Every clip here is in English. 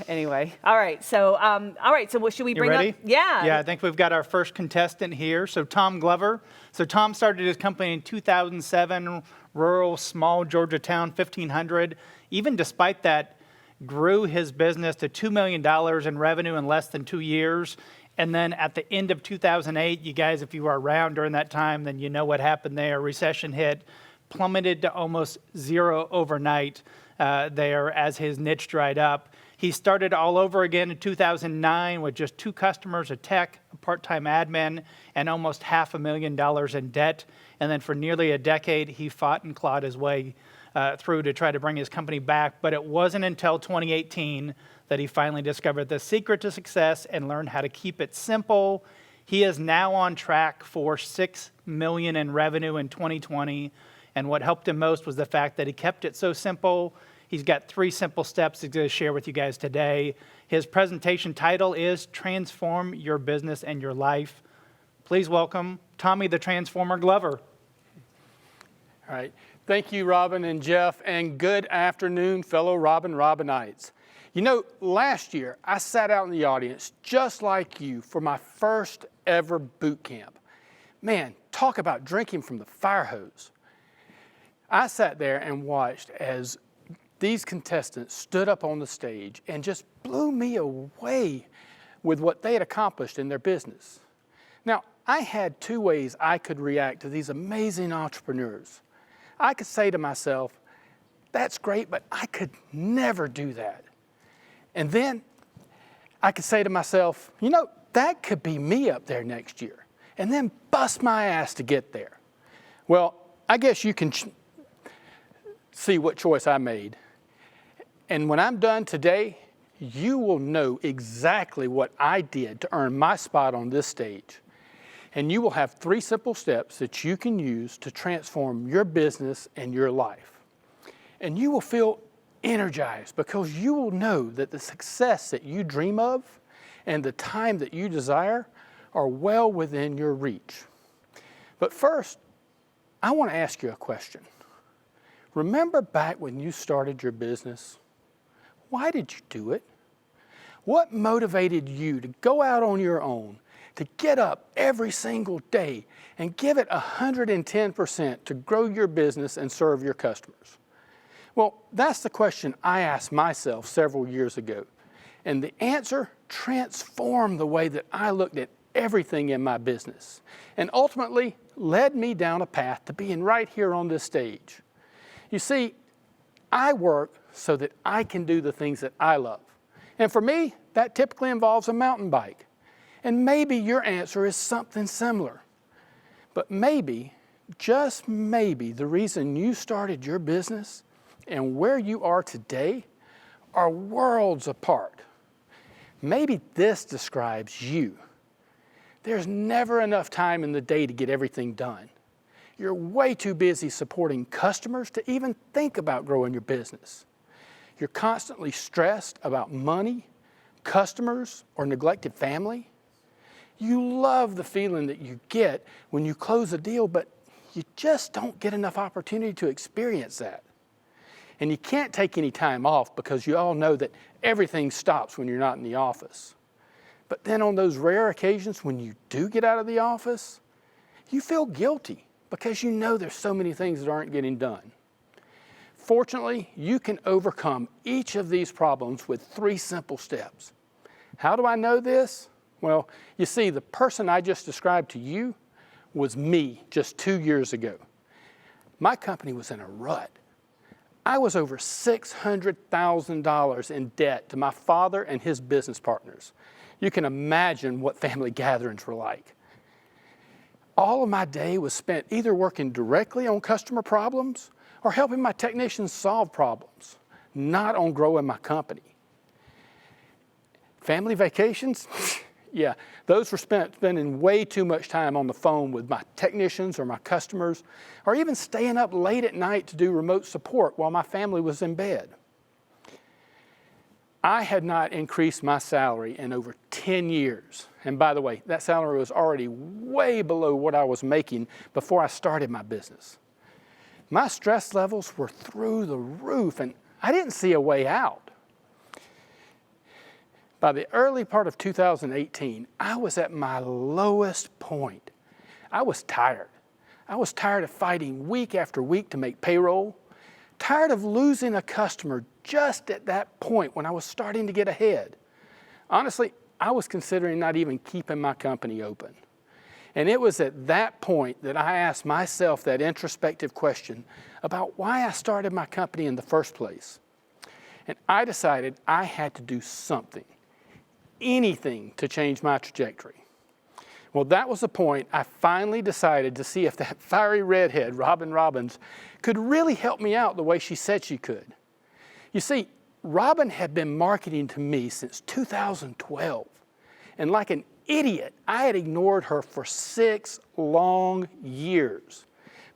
Anyway, all right. So, what should we bring ready? up? Yeah. Yeah, I think we've got our first contestant here. So Tom Glover. So Tom started his company in 2007, rural, small Georgia town, 1,500. Even despite that, grew his business to $2 million in revenue in less than 2 years. And then at the end of 2008, you guys, if you were around during that time, then you know what happened there. Recession hit, plummeted to almost zero overnight there as his niche dried up. He started all over again in 2009 with just 2 customers, a tech, a part-time admin, and almost $500,000 in debt. And then for nearly a decade, he fought and clawed his way through to try to bring his company back. But it wasn't until 2018 that he finally discovered the secret to success and learned how to keep it simple. He is now on track for $6 million in revenue in 2020. And what helped him most was the fact that he kept it so simple. He's got 3 simple steps he's going to share with you guys today. His presentation title is Transform Your Business and Your Life. Please welcome Tommy the Transformer Glover. All right. Thank you, Robin and Jeff, and good afternoon, fellow Robinites. You know, last year, I sat out in the audience just like you for my first ever boot camp. Man, talk about drinking from the fire hose. I sat there and watched as these contestants stood up on the stage and just blew me away with what they had accomplished in their business. Now, I had 2 ways I could react to these amazing entrepreneurs. I could say to myself, that's great, but I could never do that. And then I could say to myself, you know, that could be me up there next year, and then bust my ass to get there. Well, I guess you can see what choice I made. And when I'm done today, you will know exactly what I did to earn my spot on this stage. And you will have 3 simple steps that you can use to transform your business and your life. And you will feel energized because you will know that the success that you dream of and the time that you desire are well within your reach. But first, I want to ask you a question. Remember back when you started your business? Why did you do it? What motivated you to go out on your own, to get up every single day and give it 110% to grow your business and serve your customers? Well, that's the question I asked myself several years ago. And the answer transformed the way that I looked at everything in my business and ultimately led me down a path to being right here on this stage. You see, I work so that I can do the things that I love. And for me, that typically involves a mountain bike. And maybe your answer is something similar. But maybe, just maybe, the reason you started your business and where you are today are worlds apart. Maybe this describes you. There's never enough time in the day to get everything done. You're way too busy supporting customers to even think about growing your business. You're constantly stressed about money, customers, or neglected family. You love the feeling that you get when you close a deal, but you just don't get enough opportunity to experience that. And you can't take any time off because you all know that everything stops when you're not in the office. But then on those rare occasions when you do get out of the office, you feel guilty because you know there's so many things that aren't getting done. Fortunately, you can overcome each of these problems with 3 simple steps. How do I know this? Well, you see, the person I just described to you was me just 2 years ago. My company was in a rut. I was over $600,000 in debt to my father and his business partners. You can imagine what family gatherings were like. All of my day was spent either working directly on customer problems or helping my technicians solve problems, not on growing my company. Family vacations? Yeah, those were spending way too much time on the phone with my technicians or my customers, or even staying up late at night to do remote support while my family was in bed. I had not increased my salary in over 10 years. And by the way, that salary was already way below what I was making before I started my business. My stress levels were through the roof, and I didn't see a way out. By the early part of 2018, I was at my lowest point. I was tired. I was tired of fighting week after week to make payroll, tired of losing a customer just at that point when I was starting to get ahead. Honestly, I was considering not even keeping my company open. And it was at that point that I asked myself that introspective question about why I started my company in the first place. And I decided I had to do something, anything to change my trajectory. Well, that was the point I finally decided to see if that fiery redhead, Robin Robbins, could really help me out the way she said she could. You see, Robin had been marketing to me since 2012. And like an idiot, I had ignored her for 6 long years.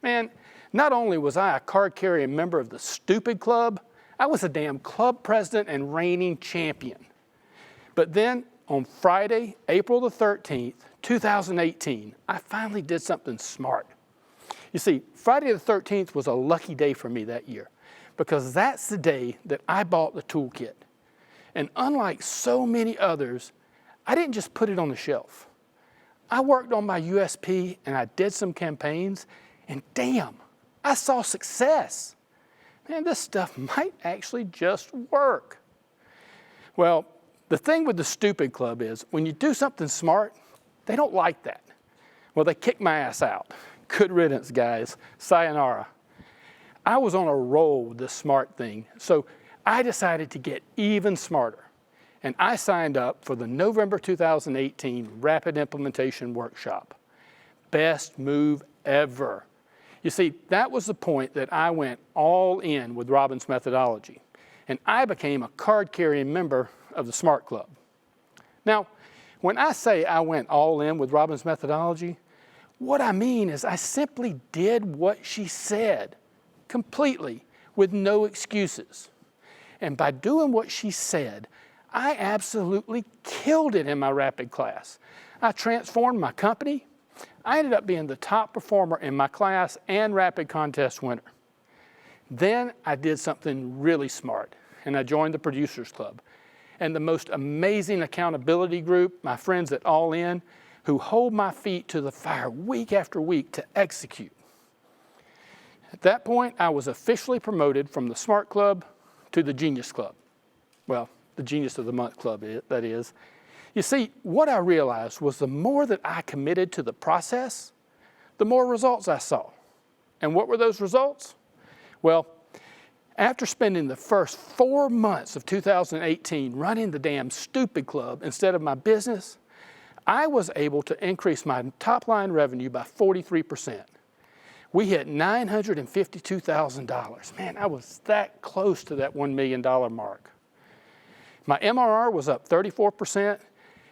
Man, not only was I a card-carrying member of the Stupid Club, I was a damn club president and reigning champion. But then, on Friday, April the 13th, 2018, I finally did something smart. You see, Friday the 13th was a lucky day for me that year because that's the day that I bought the Toolkit. And unlike so many others, I didn't just put it on the shelf. I worked on my USP and I did some campaigns, and damn, I saw success. Man, this stuff might actually just work. Well, the thing with the Stupid Club is when you do something smart, they don't like that. Well, they kicked my ass out. Good riddance, guys. Sayonara. I was on a roll with this smart thing, so I decided to get even smarter. And I signed up for the November 2018 Rapid Implementation Workshop. Best move ever. You see, that was the point that I went all in with Robin's methodology, and I became a card-carrying member of the Smart Club. Now, when I say I went all in with Robin's methodology, what I mean is I simply did what she said, completely, with no excuses. And by doing what she said, I absolutely killed it in my Rapid class. I transformed my company. I ended up being the top performer in my class and Rapid contest winner. Then I did something really smart, and I joined the Producers Club and the most amazing accountability group, my friends at All In, who hold my feet to the fire week after week to execute. At that point, I was officially promoted from the Smart Club to the Genius Club. Well, the Genius of the Month Club, that is. You see, what I realized was the more that I committed to the process, the more results I saw. And what were those results? Well, after spending the first 4 months of 2018 running the damn Stupid Club instead of my business, I was able to increase my top-line revenue by 43%. We hit $952,000. Man, I was that close to that $1 million mark. My MRR was up 34%,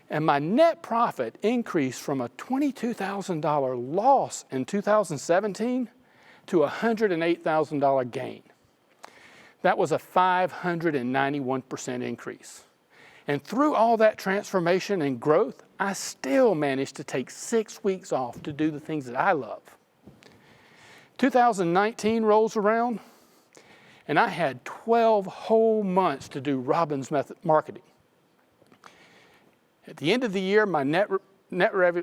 and my net profit increased from a $22,000 loss in 2017 to a $108,000 gain. That was a 591% increase. And through all that transformation and growth, I still managed to take 6 weeks off to do the things that I love. 2019 rolls around, and I had 12 whole months to do Robin's method marketing. At the end of the year, my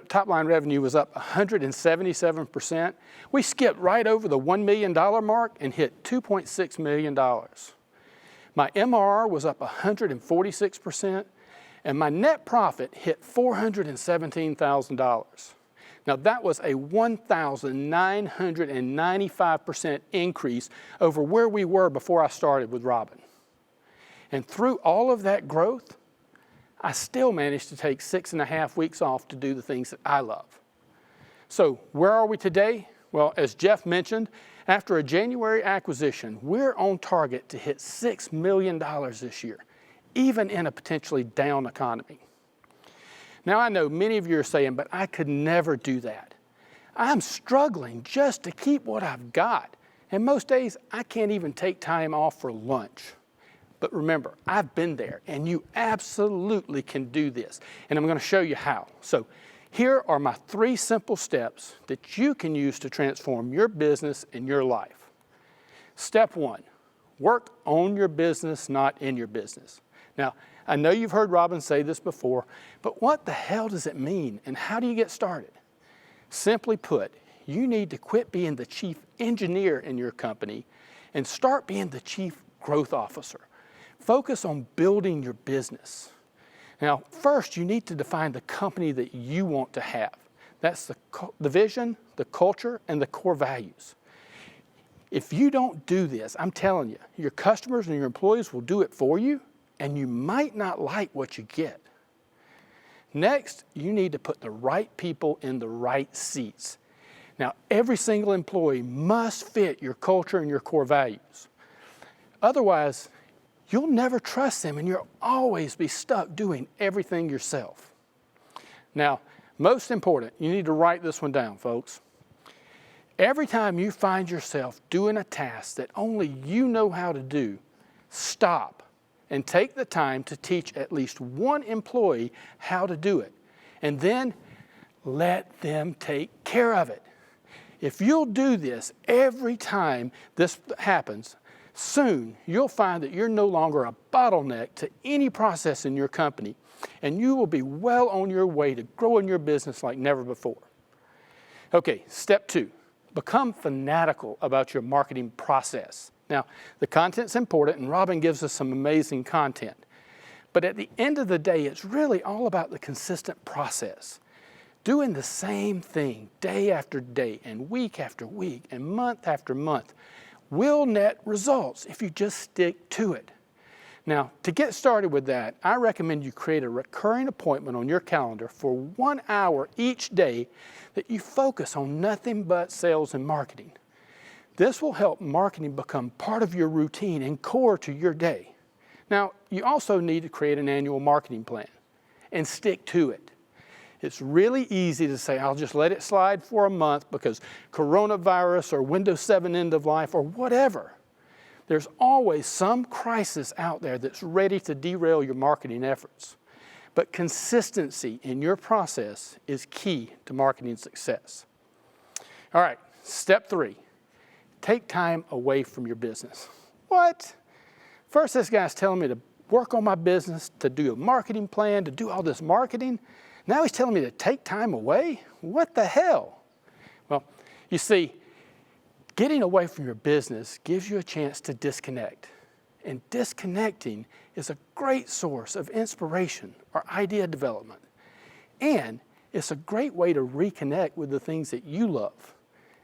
top-line revenue was up 177%. We skipped right over the $1 million mark and hit $2.6 million. My MRR was up 146%, and my net profit hit $417,000. Now, that was a 1,995% increase over where we were before I started with Robin. And through all of that growth, I still managed to take 6.5 weeks off to do the things that I love. So where are we today? Well, as Jeff mentioned, after a January acquisition, we're on target to hit $6 million this year, even in a potentially down economy. Now, I know many of you are saying, but I could never do that. I'm struggling just to keep what I've got. And most days, I can't even take time off for lunch. But remember, I've been there, and you absolutely can do this. And I'm going to show you how. So here are my 3 simple steps that you can use to transform your business and your life. Step 1, work on your business, not in your business. Now, I know you've heard Robin say this before, but what the hell does it mean and how do you get started? Simply put, you need to quit being the chief engineer in your company and start being the chief growth officer. Focus on building your business. Now, first, you need to define the company that you want to have. That's the vision, the culture, and the core values. If you don't do this, I'm telling you, your customers and your employees will do it for you, and you might not like what you get. Next, you need to put the right people in the right seats. Now, every single employee must fit your culture and your core values. Otherwise, you'll never trust them and you'll always be stuck doing everything yourself. Now, most important, you need to write this one down, folks. Every time you find yourself doing a task that only you know how to do, stop and take the time to teach at least one employee how to do it, and then let them take care of it. If you'll do this every time this happens, soon you'll find that you're no longer a bottleneck to any process in your company, and you will be well on your way to growing your business like never before. Okay, step 2, become fanatical about your marketing process. Now, the content's important, and Robin gives us some amazing content. But at the end of the day, it's really all about the consistent process. Doing the same thing day after day, and week after week, and month after month will net results if you just stick to it. Now, to get started with that, I recommend you create a recurring appointment on your calendar for 1 hour each day that you focus on nothing but sales and marketing. This will help marketing become part of your routine and core to your day. Now, you also need to create an annual marketing plan and stick to it. It's really easy to say, I'll just let it slide for a month because coronavirus or Windows 7 end of life or whatever. There's always some crisis out there that's ready to derail your marketing efforts. But consistency in your process is key to marketing success. All right, step 3, take time away from your business. What? First, this guy's telling me to work on my business, to do a marketing plan, to do all this marketing. Now he's telling me to take time away? What the hell? Well, you see, getting away from your business gives you a chance to disconnect. And disconnecting is a great source of inspiration or idea development. And it's a great way to reconnect with the things that you love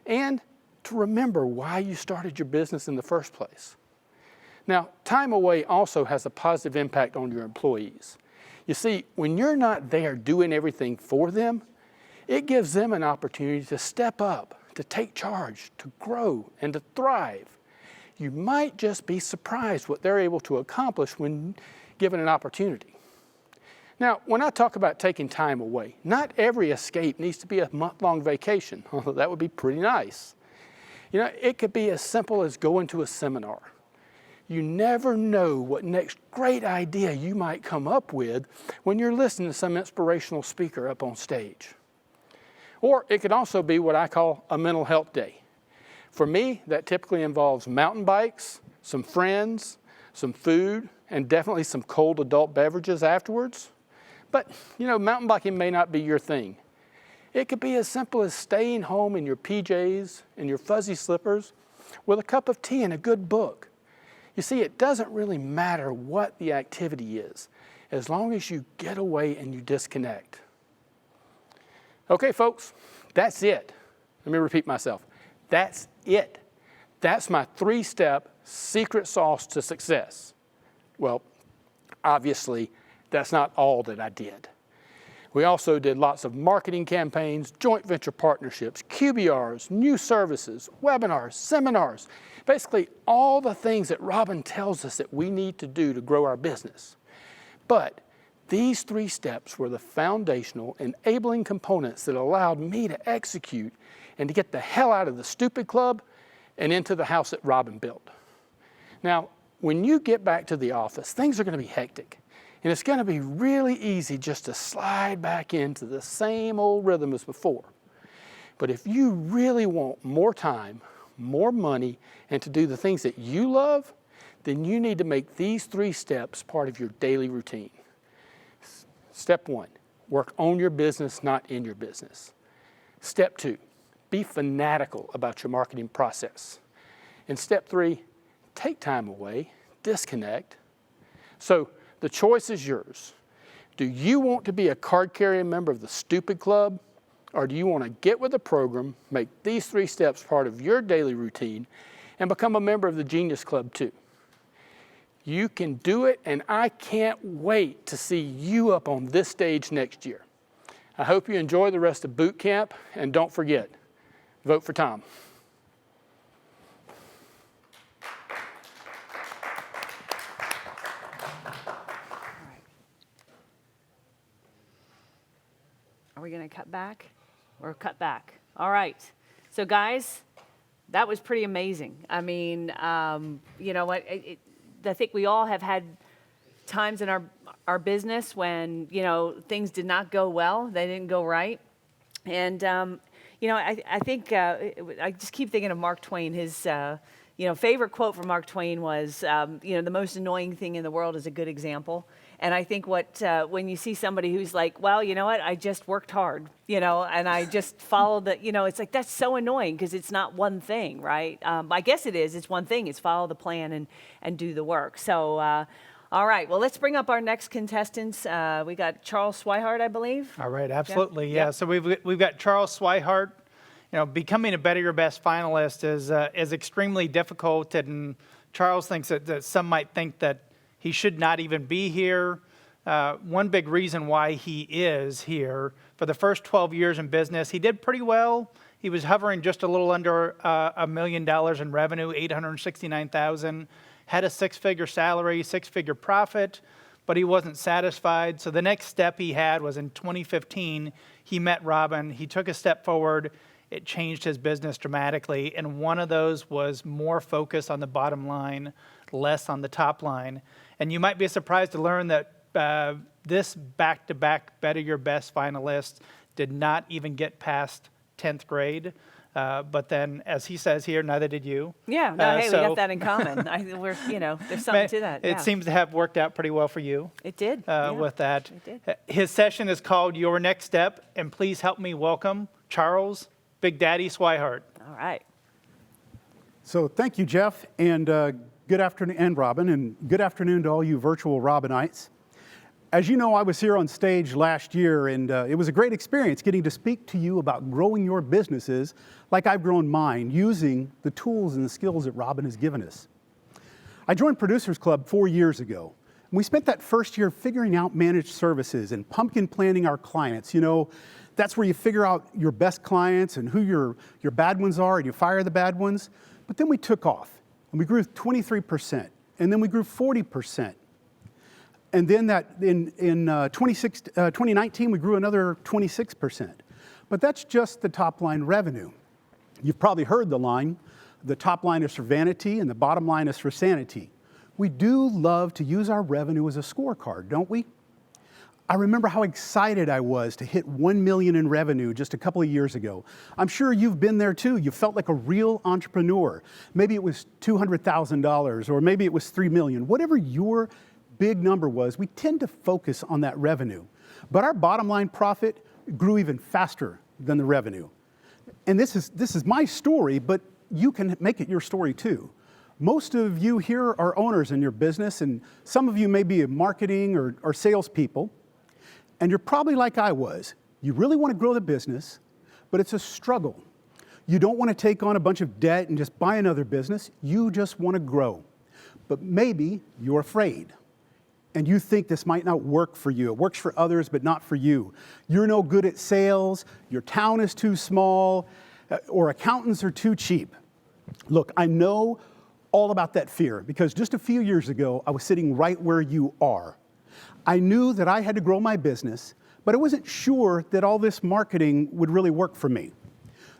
and to remember why you started your business in the first place. Now, time away also has a positive impact on your employees. You see, when you're not there doing everything for them, it gives them an opportunity to step up, to take charge, to grow, and to thrive. You might just be surprised what they're able to accomplish when given an opportunity. Now, when I talk about taking time away, not every escape needs to be a month-long vacation, although that would be pretty nice. You know, it could be as simple as going to a seminar. You never know what next great idea you might come up with when you're listening to some inspirational speaker up on stage. Or it could also be what I call a mental health day. For me, that typically involves mountain bikes, some friends, some food, and definitely some cold adult beverages afterwards. But, you know, mountain biking may not be your thing. It could be as simple as staying home in your PJs and your fuzzy slippers with a cup of tea and a good book. You see, it doesn't really matter what the activity is, as long as you get away and you disconnect. Okay, folks, that's it. Let me repeat myself. That's it. That's my 3-step secret sauce to success. Well, obviously, that's not all that I did. We also did lots of marketing campaigns, joint venture partnerships, QBRs, new services, webinars, seminars, basically all the things that Robin tells us that we need to do to grow our business. But these 3 steps were the foundational, enabling components that allowed me to execute and to get the hell out of the stupid club and into the house that Robin built. Now, when you get back to the office, things are going to be hectic. And it's going to be really easy just to slide back into the same old rhythm as before. But if you really want more time, more money, and to do the things that you love, then you need to make these 3 steps part of your daily routine. Step 1, work on your business, not in your business. Step 2, be fanatical about your marketing process. And step 3, take time away, disconnect. So the choice is yours. Do you want to be a card-carrying member of the Stupid Club, or do you want to get with the program, make these 3 steps part of your daily routine, and become a member of the Genius Club too? You can do it, and I can't wait to see you up on this stage next year. I hope you enjoy the rest of boot camp, and don't forget, vote for Tom. Are we going to cut back? Or cut back. All right. So, guys, that was pretty amazing. I mean, you know what? I think we all have had times in our business when, you know, things did not go well. They didn't go right. And, you know, I think I just keep thinking of Mark Twain. His, you know, favorite quote from Mark Twain was, you know, the most annoying thing in the world is a good example. And I think when you see somebody who's like, well, you know what, I just worked hard, you know, and I just followed the, you know, it's like, that's so annoying because it's not one thing, right? I guess it is. It's one thing. It's follow the plan and do the work. So, all right. Well, let's bring up our next contestants. We got Charles Swihart, I believe. All right, absolutely, yeah. Yeah. So we've got Charles Swihart. You know, becoming a Better Your Best finalist is extremely difficult, and Charles thinks that some might think that he should not even be here. One big reason why he is here, for the first 12 years in business, he did pretty well. He was hovering just a little under $1 million in revenue, $869,000, had a 6-figure salary, 6-figure profit, but he wasn't satisfied. So the next step he had was in 2015, he met Robin, he took a step forward, it changed his business dramatically, and one of those was more focus on the bottom line, less on the top line. And you might be surprised to learn that this back-to-back Better Your Best finalist did not even get past 10th grade. But then, as he says here, neither did you. Yeah, no, hey, we got that in common. We're, you know, there's something to that. It Yeah. seems to have worked out pretty well for you. It did. Yeah, with that. it did. His session is called Your Next Step, and please help me welcome Charles Big Daddy Swihart. All right. So thank you, Jeff, and good afternoon, and Robin, and good afternoon to all you virtual Robinites. As you know, I was here on stage last year, and it was a great experience getting to speak to you about growing your businesses like I've grown mine, using the tools and the skills that Robin has given us. I joined Producers Club 4 years ago. And we spent that first year figuring out managed services and pumpkin planning our clients. You know, that's where you figure out your best clients and who your bad ones are, and you fire the bad ones. But then we took off, and we grew 23%, and then we grew 40%. And then in 2019, we grew another 26%. But that's just the top line revenue. You've probably heard the line, the top line is for vanity and the bottom line is for sanity. We do love to use our revenue as a scorecard, don't we? I remember how excited I was to hit 1 million in revenue just a couple of years ago. I'm sure you've been there too. You felt like a real entrepreneur. Maybe it was $200,000 or maybe it was 3 million. Whatever your big number was, we tend to focus on that revenue. But our bottom line profit grew even faster than the revenue. And this is my story, but you can make it your story too. Most of you here are owners in your business, and some of you may be marketing or salespeople. And you're probably like I was. You really want to grow the business, but it's a struggle. You don't want to take on a bunch of debt and just buy another business. You just want to grow. But maybe you're afraid. And you think this might not work for you. It works for others, but not for you. You're no good at sales, your town is too small, or accountants are too cheap. Look, I know all about that fear, because just a few years ago, I was sitting right where you are. I knew that I had to grow my business, but I wasn't sure that all this marketing would really work for me.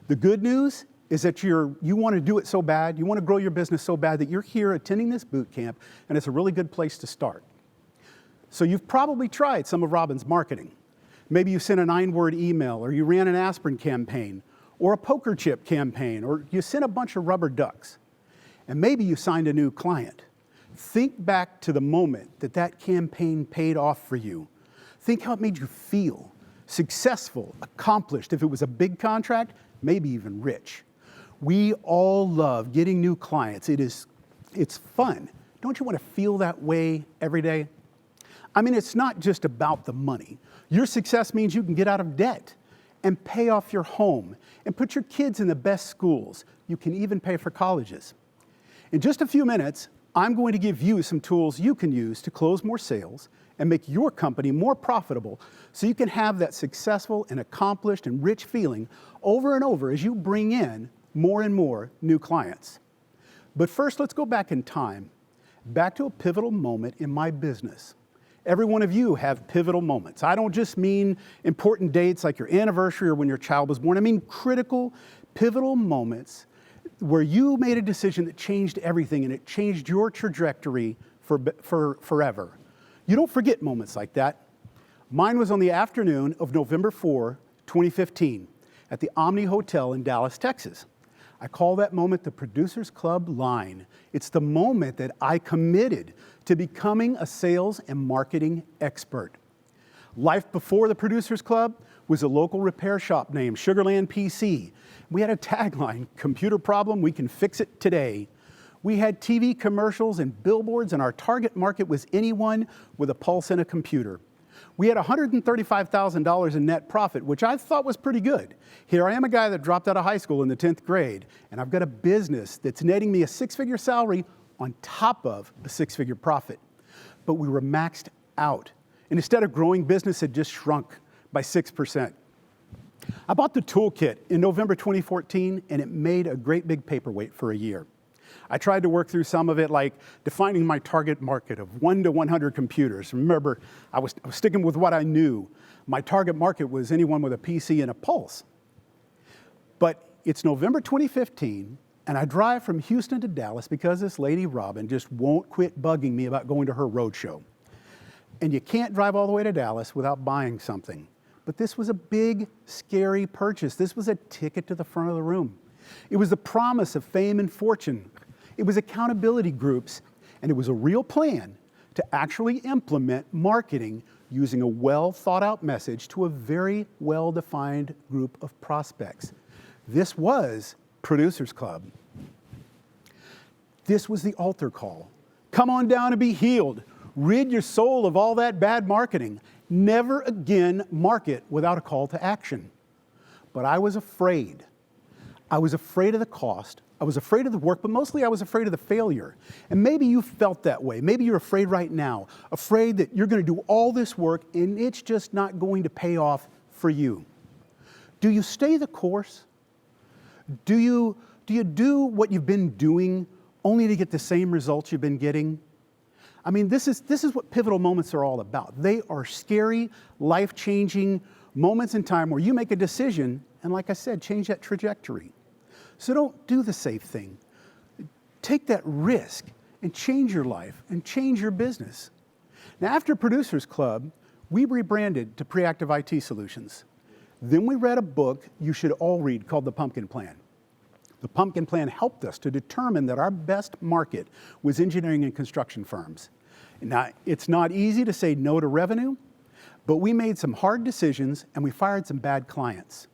The good news is that you want to do it so bad, you want to grow your business so bad that you're here attending this boot camp, and it's a really good place to start. So you've probably tried some of Robin's marketing. Maybe you sent a 9-word email, or you ran an aspirin campaign, or a poker chip campaign, or you sent a bunch of rubber ducks. And maybe you signed a new client. Think back to the moment that that campaign paid off for you. Think how it made you feel. Successful, accomplished. If it was a big contract, maybe even rich. We all love getting new clients. It's fun. Don't you want to feel that way every day? I mean, it's not just about the money. Your success means you can get out of debt and pay off your home and put your kids in the best schools. You can even pay for colleges. In just a few minutes, I'm going to give you some tools you can use to close more sales and make your company more profitable so you can have that successful and accomplished and rich feeling over and over as you bring in more and more new clients. But first, let's go back in time, back to a pivotal moment in my business. Every one of you have pivotal moments. I don't just mean important dates like your anniversary or when your child was born. I mean critical, pivotal moments where you made a decision that changed everything and it changed your trajectory for forever. You don't forget moments like that. Mine was on the afternoon of November 4, 2015, at the Omni Hotel in Dallas, Texas. I call that moment the Producers Club line. It's the moment that I committed to becoming a sales and marketing expert. Life before the Producers Club was a local repair shop named Sugarland PC. We had a tagline, computer problem, we can fix it today. We had TV commercials and billboards, and our target market was anyone with a pulse and a computer. We had $135,000 in net profit, which I thought was pretty good. Here I am, a guy that dropped out of high school in the 10th grade, and I've got a business that's netting me a six-figure salary on top of a six-figure profit. But we were maxed out, and instead of growing, business had just shrunk by 6%. I bought the Toolkit in November 2014, and it made a great big paperweight for a year. I tried to work through some of it, like defining my target market of 1 to 100 computers. Remember, I was sticking with what I knew. My target market was anyone with a PC and a pulse. But it's November 2015, and I drive from Houston to Dallas because this lady, Robin, just won't quit bugging me about going to her roadshow. And you can't drive all the way to Dallas without buying something. But this was a big, scary purchase. This was a ticket to the front of the room. It was the promise of fame and fortune. It was accountability groups, and it was a real plan to actually implement marketing using a well-thought-out message to a very well-defined group of prospects. This was Producers Club. This was the altar call. Come on down and be healed. Rid your soul of all that bad marketing. Never again market without a call to action. But I was afraid. I was afraid of the cost. I was afraid of the work, but mostly I was afraid of the failure. And maybe you felt that way. Maybe you're afraid right now, afraid that you're going to do all this work and it's just not going to pay off for you. Do you stay the course? Do you do what you've been doing only to get the same results you've been getting? I mean, this is what pivotal moments are all about. They are scary, life-changing moments in time where you make a decision and, like I said, change that trajectory. So don't do the safe thing. Take that risk and change your life and change your business. Now, after Producers Club, we rebranded to Preactive IT Solutions. Then we read a book you should all read called The Pumpkin Plan. The Pumpkin Plan helped us to determine that our best market was engineering and construction firms. Now, it's not easy to say no to revenue, but we made some hard decisions and we fired some bad clients.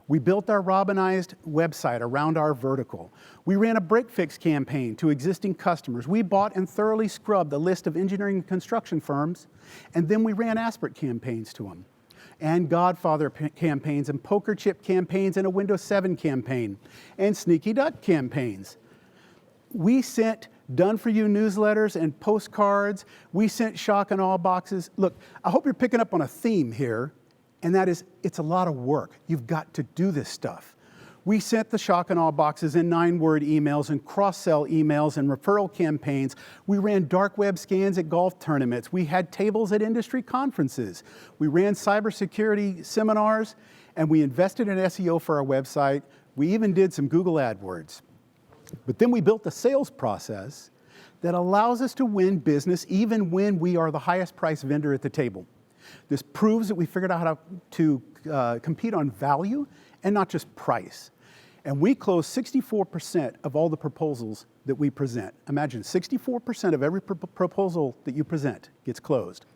We built our Robinized website around our vertical. We ran a break-fix campaign to existing customers. We bought and thoroughly scrubbed a list of engineering and construction firms, and then we ran Aspirate campaigns to them, and Godfather campaigns, and poker chip campaigns, and a Windows 7 campaign, and Sneaky Duck campaigns. We sent done-for-you newsletters and postcards. We sent shock and awe boxes. Look, I hope you're picking up on a theme here, and that is, it's a lot of work. You've got to do this stuff. We sent the shock and awe boxes in 9-word emails and cross-sell emails and referral campaigns. We ran dark web scans at golf tournaments. We had tables at industry conferences. We ran cybersecurity seminars, and we invested in SEO for our website. We even did some Google AdWords. But then we built a sales process that allows us to win business even when we are the highest price vendor at the table. This proves that we figured out how to compete on value and not just price. And we close 64% of all the proposals that we present. Imagine 64% of every proposal that you present gets closed.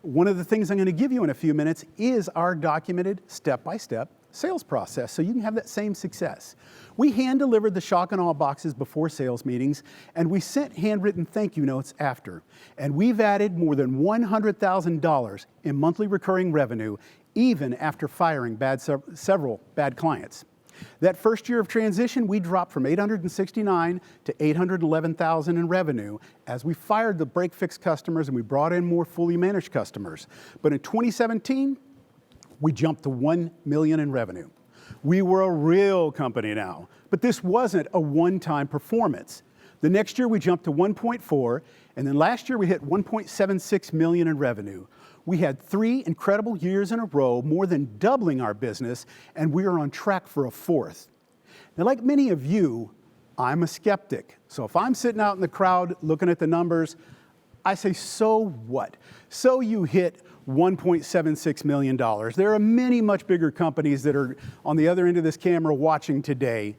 One of the things I'm going to give you in a few minutes is our documented step-by-step sales process, so you can have that same success. We hand-delivered the shock and awe boxes before sales meetings, and we sent handwritten thank you notes after. And we've added more than $100,000 in monthly recurring revenue, even after firing several bad clients. That first year of transition, we dropped from $869 to $811,000 in revenue as we fired the break-fix customers and we brought in more fully managed customers. But in 2017, we jumped to $1 million in revenue. We were a real company now, but this wasn't a one-time performance. The next year we jumped to 1.4, and then last year we hit 1.76 million in revenue. We had 3 incredible years in a row, more than doubling our business, and we are on track for a 4th. Now, like many of you, I'm a skeptic. So if I'm sitting out in the crowd looking at the numbers, I say, so what? So you hit $1.76 million. There are many much bigger companies that are on the other end of this camera watching today.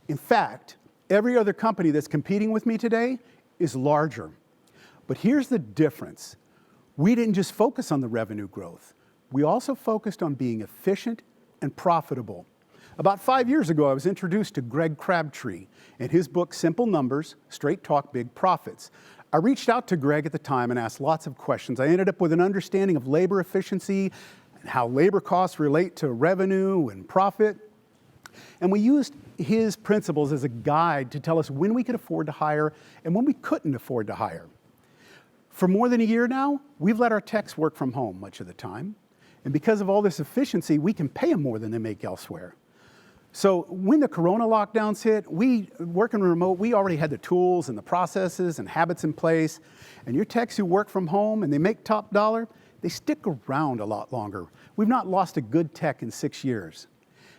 In fact, every other company that's competing with me today is larger. But here's the difference. We didn't just focus on the revenue growth. We also focused on being efficient and profitable. About 5 years ago, I was introduced to Greg Crabtree and his book, Simple Numbers, Straight Talk, Big Profits. I reached out to Greg at the time and asked lots of questions. I ended up with an understanding of labor efficiency and how labor costs relate to revenue and profit. And we used his principles as a guide to tell us when we could afford to hire and when we couldn't afford to hire. For more than a year now, we've let our techs work from home much of the time. And because of all this efficiency, we can pay them more than they make elsewhere. So when the Corona lockdowns hit, working remote, we already had the tools and the processes and habits in place. And your techs who work from home and they make top dollar, they stick around a lot longer. We've not lost a good tech in 6 years.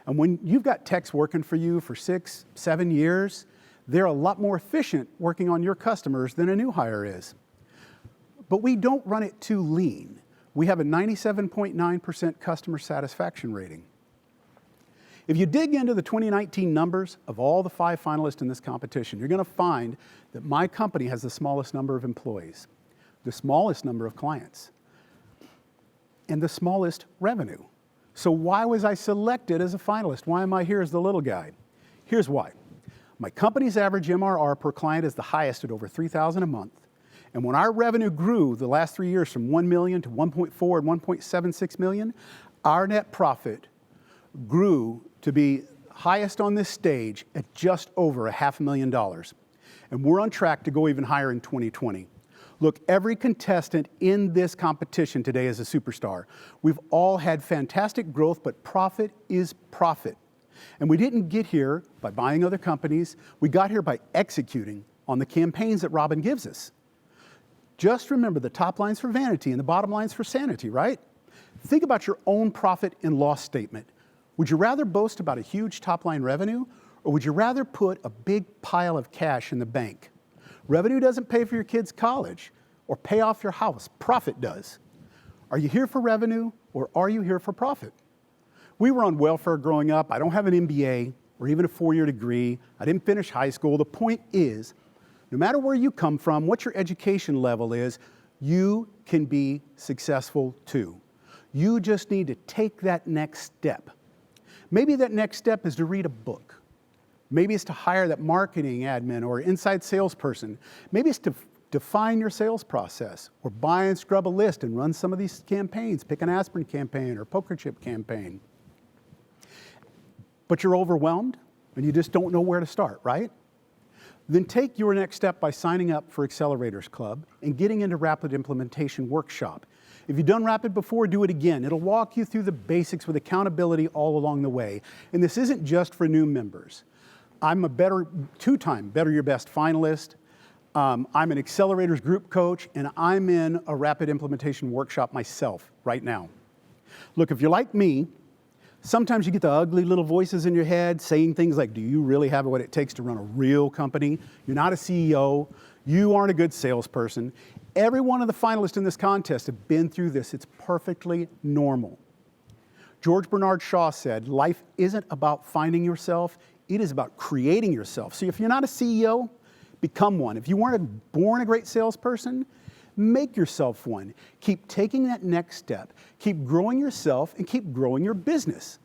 And when you've got techs working for you for 6, 7 years, they're a lot more efficient working on your customers than a new hire is. But we don't run it too lean. We have a 97.9% customer satisfaction rating. If you dig into the 2019 numbers of all the 5 finalists in this competition, you're going to find that my company has the smallest number of employees, the smallest number of clients, and the smallest revenue. So why was I selected as a finalist? Why am I here as the little guy? Here's why. My company's average MRR per client is the highest at over $3,000 a month. And when our revenue grew the last 3 years from 1 million to 1.4 and 1.76 million, our net profit grew to be highest on this stage at just over $500,000. And we're on track to go even higher in 2020. Look, every contestant in this competition today is a superstar. We've all had fantastic growth, but profit is profit. And we didn't get here by buying other companies. We got here by executing on the campaigns that Robin gives us. Just remember the top line's for vanity and the bottom line's for sanity, right? Think about your own profit and loss statement. Would you rather boast about a huge top-line revenue, or would you rather put a big pile of cash in the bank? Revenue doesn't pay for your kids' college or pay off your house. Profit does. Are you here for revenue, or are you here for profit? We were on welfare growing up. I don't have an MBA or even a 4-year degree. I didn't finish high school. The point is, no matter where you come from, what your education level is, you can be successful too. You just need to take that next step. Maybe that next step is to read a book. Maybe it's to hire that marketing admin or inside salesperson. Maybe it's to define your sales process, or buy and scrub a list and run some of these campaigns. Pick an aspirin campaign or poker chip campaign. But you're overwhelmed and you just don't know where to start, right? Then take your next step by signing up for Accelerators Club and getting into Rapid Implementation Workshop. If you've done Rapid before, do it again. It'll walk you through the basics with accountability all along the way. And this isn't just for new members. I'm a 2-time Better Your Best finalist. I'm an Accelerators group coach, and I'm in a Rapid Implementation Workshop myself right now. Look, if you're like me, sometimes you get the ugly little voices in your head saying things like, do you really have what it takes to run a real company? You're not a CEO. You aren't a good salesperson. Every one of the finalists in this contest have been through this. It's perfectly normal. George Bernard Shaw said, life isn't about finding yourself, It is about creating yourself. So if you're not a CEO, become one. If you weren't born a great salesperson, make yourself one. Keep taking that next step. Keep growing yourself and keep growing your business.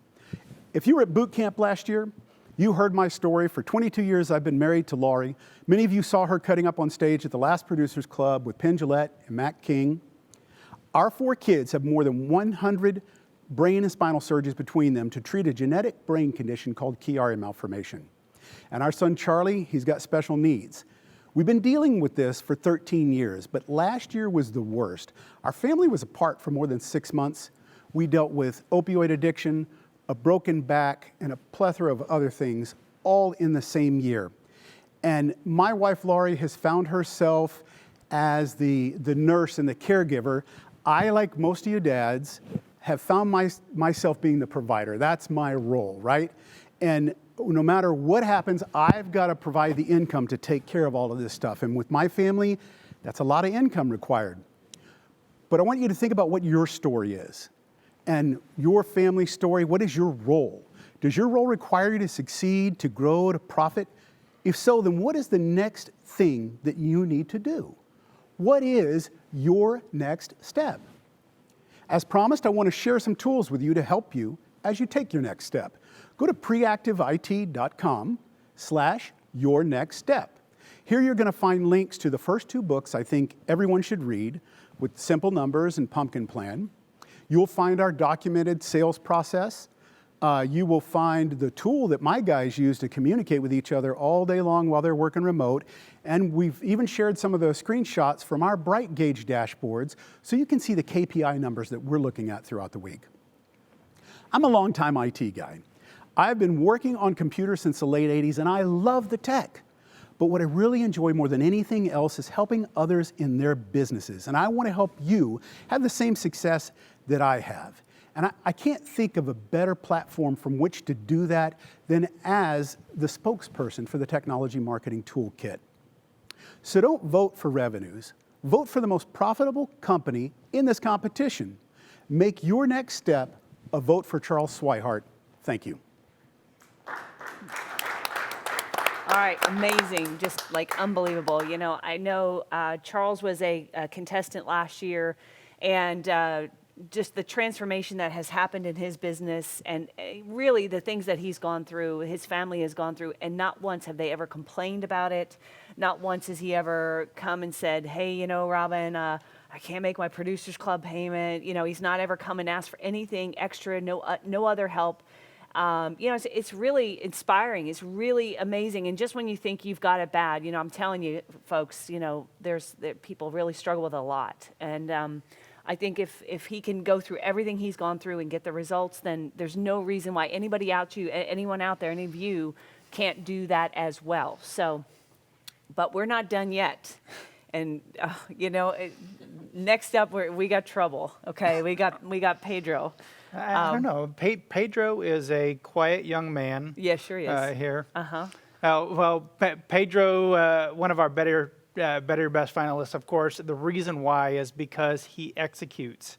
If you were at boot camp last year, you heard my story. For 22 years, I've been married to Laurie. Many of you saw her cutting up on stage at the last Producers Club with Penn Jillette and Matt King. Our 4 kids have more than 100 brain and spinal surgeries between them to treat a genetic brain condition called Chiari malformation. And our son Charlie, he's got special needs. We've been dealing with this for 13 years, but last year was the worst. Our family was apart for more than 6 months. We dealt with opioid addiction, a broken back, and a plethora of other things, all in the same year. And my wife, Laurie, has found herself as the nurse and the caregiver. I, like most of you dads, have found myself being the provider. That's my role, right? And no matter what happens, I've got to provide the income to take care of all of this stuff. And with my family, that's a lot of income required. But I want you to think about what your story is. And your family story, what is your role? Does your role require you to succeed, to grow, to profit? If so, then what is the next thing that you need to do? What is your next step? As promised, I want to share some tools with you to help you as you take your next step. Go to preactiveit.com/yournextstep. Here you're going to find links to the first 2 books I think everyone should read with Simple Numbers and Pumpkin Plan. You'll find our documented sales process. You will find the tool that my guys use to communicate with each other all day long while they're working remote. And we've even shared some of the screenshots from our Bright Gauge dashboards so you can see the KPI numbers that we're looking at throughout the week. I'm a longtime IT guy. I've been working on computers since the late 80s, and I love the tech. But what I really enjoy more than anything else is helping others in their businesses. And I want to help you have the same success that I have. And I can't think of a better platform from which to do that than as the spokesperson for the Technology Marketing Toolkit. So don't vote for revenues. Vote for the most profitable company in this competition. Make your next step a vote for Charles Swihart. Thank you. All right, amazing, just like unbelievable. You know, I know Charles was a contestant last year, and just the transformation that has happened in his business, and really the things that he's gone through, his family has gone through, and not once have they ever complained about it. Not once has he ever come and said, hey, you know, Robin, I can't make my Producers Club payment. You know, he's not ever come and asked for anything extra, no other help. You know, it's really inspiring. It's really amazing. And just when you think you've got it bad, you know, I'm telling you, folks, you know, people really struggle with a lot. And I think if he can go through everything he's gone through and get the results, then there's no reason why anyone out there, any of you, can't do that as well. So, but we're not done yet. And you know, next up we got trouble. Okay, we got Pedro. I don't know. Pedro is a quiet young man. Yeah, sure he is. Here. Uh-huh. Well, Pedro, one of our better best finalists, of course. The reason why is because he executes.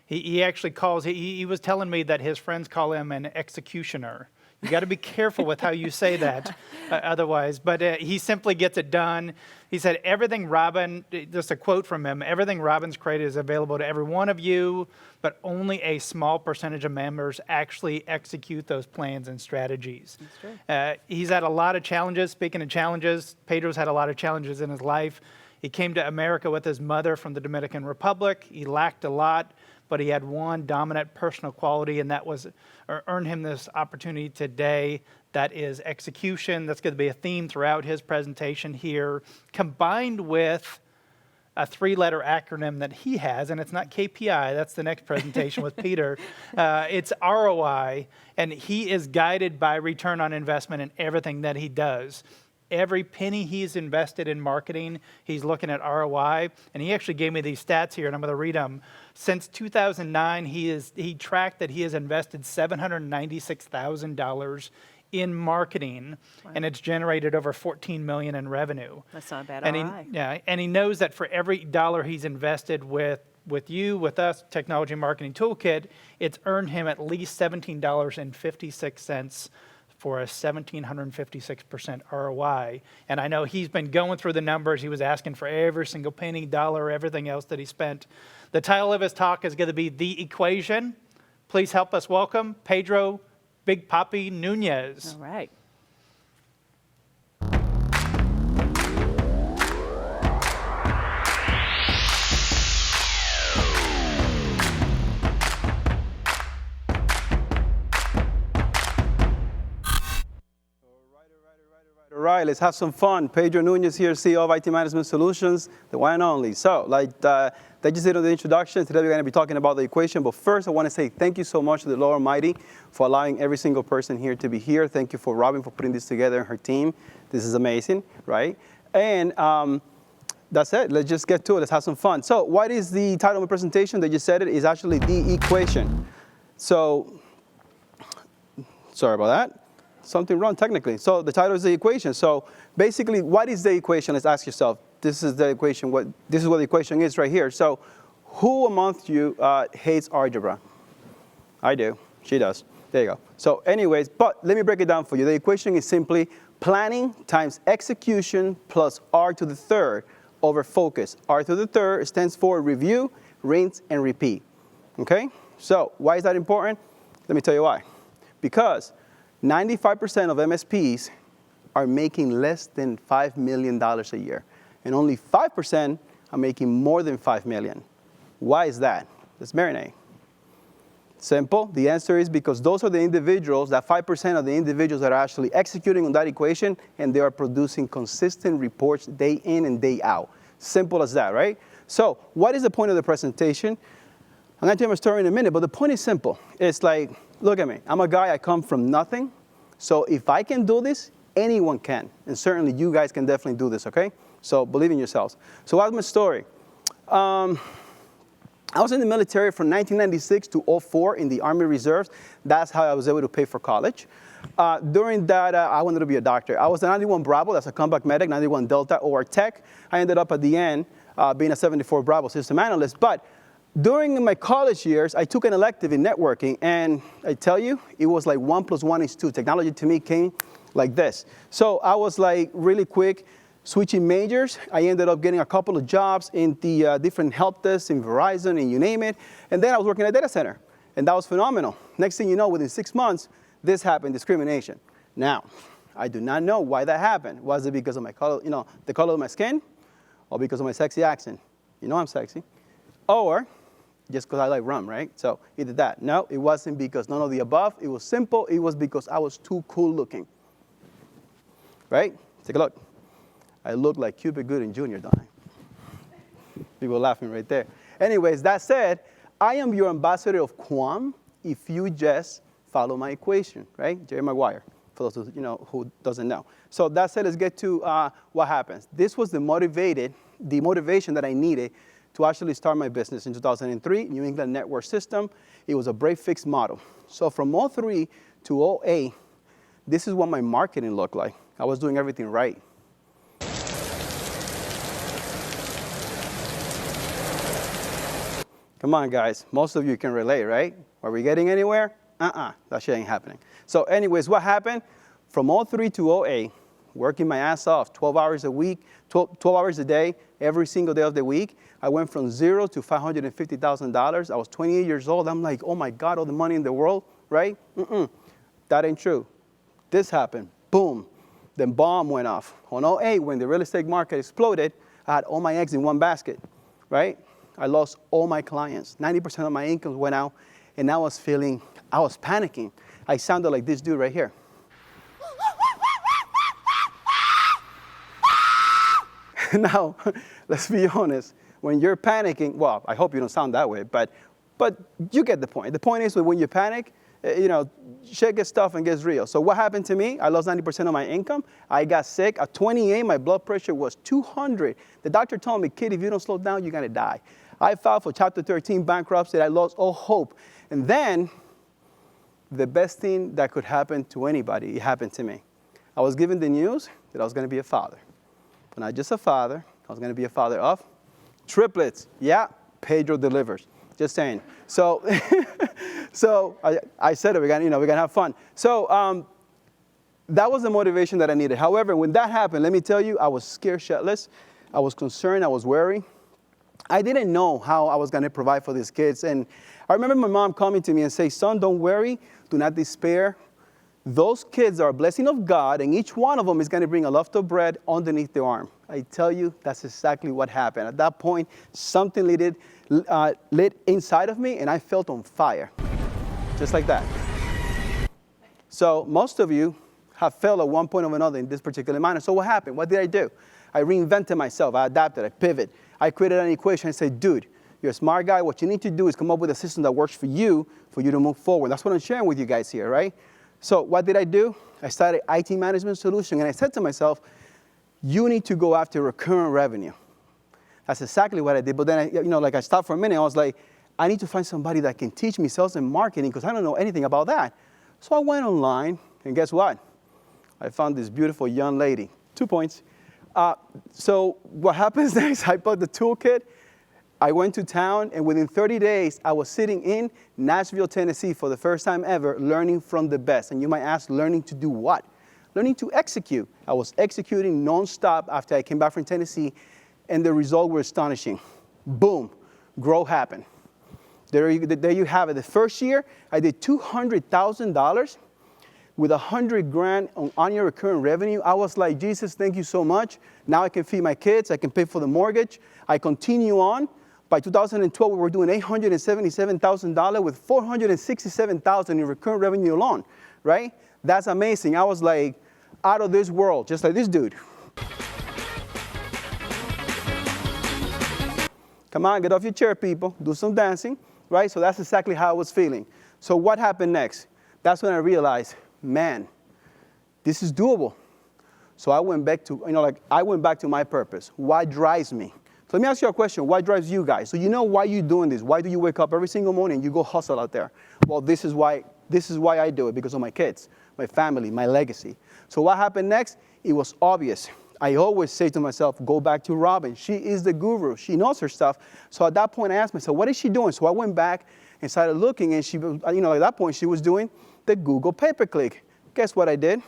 He actually calls. He was telling me that his friends call him an executioner. You got to be careful with how you say that, otherwise. But he simply gets it done. He said, everything Robin, just a quote from him, everything Robin's created is available to every one of you, but only a small percentage of members actually execute those plans and strategies. That's true. He's had a lot of challenges. Speaking of challenges, Pedro's had a lot of challenges in his life. He came to America with his mother from the Dominican Republic. He lacked a lot, but he had one dominant personal quality, and that was earned him this opportunity today. That is execution. That's going to be a theme throughout his presentation here, combined with a 3-letter acronym that he has, and it's not KPI. That's the next presentation with Peter. It's ROI, and he is guided by return on investment in everything that he does. Every penny he's invested in marketing, he's looking at ROI. And he actually gave me these stats here, and I'm going to read them. Since 2009, he tracked that he has invested $796,000 in marketing, wow. And it's generated over $14 million in revenue. That's not a bad ROI. And he knows that for every dollar he's invested with you, with us, Technology Marketing Toolkit, it's earned him at least $17.56 for a 1,756% ROI. And I know he's been going through the numbers. He was asking for every single penny, dollar, everything else that he spent. The title of his talk is going to be The Equation. Please help us welcome Pedro Big Papi Nunez. All right. All right, let's have some fun. Pedro Nunez here, CEO of IT Management Solutions, the one and only. So, like they just did on the introduction, today we're going to be talking about the equation. But first, I want to say thank you so much to the Lord Almighty for allowing every single person here to be here. Thank you for Robin for putting this together and her team. This is amazing, right? And that's it. Let's just get to it. Let's have some fun. So, what is the title of my presentation? They just said it is actually The Equation. So, sorry about that. Something wrong technically. So the title is The Equation. So basically, what is the equation? Let's ask yourself. This is the equation. This is what the equation is right here. So who amongst you hates algebra? I do. She does. There you go. So anyways, but let me break it down for you. The equation is simply planning times execution plus r to the third over focus. R to the third stands for review, rinse, and repeat. Okay? So why is that important? Let me tell you why. Because 95% of MSPs are making less than $5 million a year. And only 5% are making more than $5 million. Why is that? Let's marinate. Simple. The answer is because those are the individuals, that 5% of the individuals that are actually executing on that equation, and they are producing consistent reports day in and day out. Simple as that, right? So what is the point of the presentation? I'm going to tell you my story in a minute, but the point is simple. It's like, look at me. I'm a guy, I come from nothing. So if I can do this, anyone can. And certainly you guys can definitely do this, okay? So believe in yourselves. So what's my story? I was in the military from 1996 to 2004 in the Army Reserves. That's how I was able to pay for college. During that, I wanted to be a doctor. I was a 91 Bravo, that's a combat medic, 91 Delta OR Tech. I ended up at the end being a 74 Bravo system analyst. But during my college years, I took an elective in networking, and I tell you, it was like 1 + 1 = 2. Technology to me came like this. So I was like really quick switching majors. I ended up getting a couple of jobs in the different help desks in Verizon and you name it. And then I was working at a data center, and that was phenomenal. Next thing you know, within 6 months, this happened, discrimination. Now, I do not know why that happened. Was it because of my color, the color of my skin, or because of my sexy accent? You know I'm sexy. Or just because I like rum, right? So either that. No, it wasn't because none of the above. It was simple. It was because I was too cool looking. Right? Take a look. I look like Cuba Gooding Jr., don't I? People are laughing right there. Anyways, that said, I am your ambassador of Quam if you just follow my equation, right? Jerry Maguire, for those who doesn't know. So that said, let's get to what happens. This was the motivation that I needed to actually start my business in 2003, New England Network System. It was a break-fix model. So from 2003 to 2008, this is what my marketing looked like. I was doing everything right. Come on, guys. Most of you can relate, right? Are we getting anywhere? That shit ain't happening. So anyways, what happened? From 2003 to 2008, working my ass off, 12 hours a week, 12 hours a day, every single day of the week. I went from zero to $550,000. I was 28 years old. I'm like, oh my God, all the money in the world, right? That ain't true. This happened. Boom. Then bomb went off. On 2008, when the real estate market exploded, I had all my eggs in one basket, right? I lost all my clients. 90% of my income went out, and I was panicking. I sounded like this dude right here. Now, let's be honest. When you're panicking, well, I hope you don't sound that way, but you get the point. The point is that when you panic, shit gets tough and gets real. So what happened to me? I lost 90% of my income. I got sick. At 28, my blood pressure was 200. The doctor told me, kid, if you don't slow down, you're going to die. I filed for Chapter 13 bankruptcy. I lost all hope. And then the best thing that could happen to anybody, it happened to me. I was given the news that I was going to be a father. But not just a father. I was going to be a father of triplets. Yeah, Pedro delivers. Just saying. So, I said it. We're gonna have fun. So, that was the motivation that I needed. However, when that happened, let me tell you, I was scared shitless. I was concerned. I was worried. I didn't know how I was going to provide for these kids. And I remember my mom coming to me and saying, son, don't worry. Do not despair. Those kids are a blessing of God, and each one of them is going to bring a loaf of bread underneath their arm. I tell you, that's exactly what happened. At that point, something lit inside of me, and I felt on fire, just like that. So most of you have failed at one point or another in this particular manner. So what happened? What did I do? I reinvented myself. I adapted. I pivoted. I created an equation and said, dude, you're a smart guy. What you need to do is come up with a system that works for you to move forward. That's what I'm sharing with you guys here, right? So what did I do? I started IT management solution, and I said to myself, you need to go after recurrent revenue. That's exactly what I did. But then, I stopped for a minute. I was like, I need to find somebody that can teach me sales and marketing because I don't know anything about that. So I went online, and guess what? I found this beautiful young lady. 2 points. So what happens next? I bought the Toolkit. I went to town, and within 30 days, I was sitting in Nashville, Tennessee for the first time ever, learning from the best. And you might ask, learning to do what? Learning to execute. I was executing nonstop after I came back from Tennessee, and the results were astonishing. Boom, growth happened. There you have it. The first year, I did $200,000 with $100,000 on annual recurring revenue. I was like, Jesus, thank you so much. Now I can feed my kids. I can pay for the mortgage. I continue on. By 2012, we were doing $877,000 with $467,000 in recurring revenue alone, right? That's amazing. I was like out of this world, just like this dude. Come on, get off your chair, people. Do some dancing, right? So that's exactly how I was feeling. So what happened next? That's when I realized, man, this is doable. So I went back to my purpose. What drives me? So let me ask you a question. What drives you guys? So you know why you're doing this. Why do you wake up every single morning and you go hustle out there? Well, this is why I do it, because of my kids, my family, my legacy. So what happened next? It was obvious. I always say to myself, go back to Robin. She is the guru. She knows her stuff. So at that point, I asked myself, what is she doing? So I went back and started looking, and she, at that point, she was doing the Google pay-per-click. Guess what I did?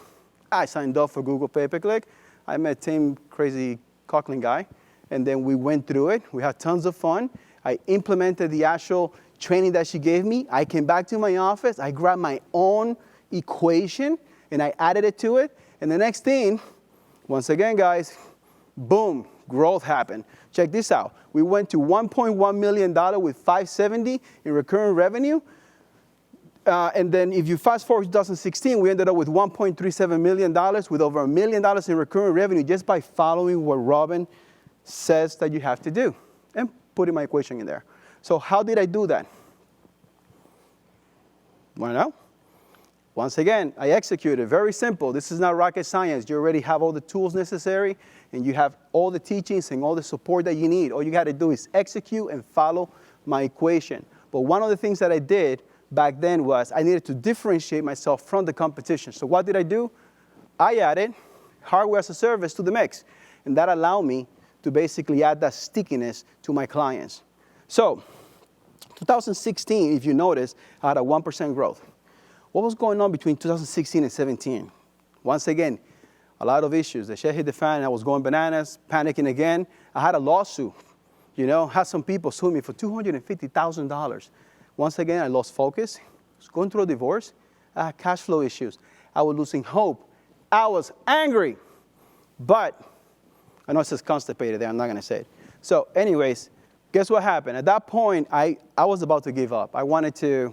I signed up for Google pay-per-click. I met Tim, crazy Coughlin guy, and then we went through it. We had tons of fun. I implemented the actual training that she gave me. I came back to my office. I grabbed my own equation, and I added it to it. And the next thing, once again, guys, boom, growth happened. Check this out. We went to $1.1 million with $570 in recurring revenue. And then if you fast forward to 2016, we ended up with $1.37 million with over $1 million in recurring revenue just by following what Robin says that you have to do and putting my equation in there. So how did I do that? Want to know? Once again, I executed. Very simple. This is not rocket science. You already have all the tools necessary, and you have all the teachings and all the support that you need. All you got to do is execute and follow my equation. But one of the things that I did back then was I needed to differentiate myself from the competition. So what did I do? I added hardware as a service to the mix, and that allowed me to basically add that stickiness to my clients. So 2016, if you notice, I had a 1% growth. What was going on between 2016 and 17? Once again, a lot of issues. The shit hit the fan, and I was going bananas, panicking again. I had a lawsuit, had some people sue me for $250,000. Once again, I lost focus. I was going through a divorce. I had cash flow issues. I was losing hope. I was angry. But I know it says constipated there. I'm not going to say it. So anyways, guess what happened? At that point, I was about to give up. I wanted to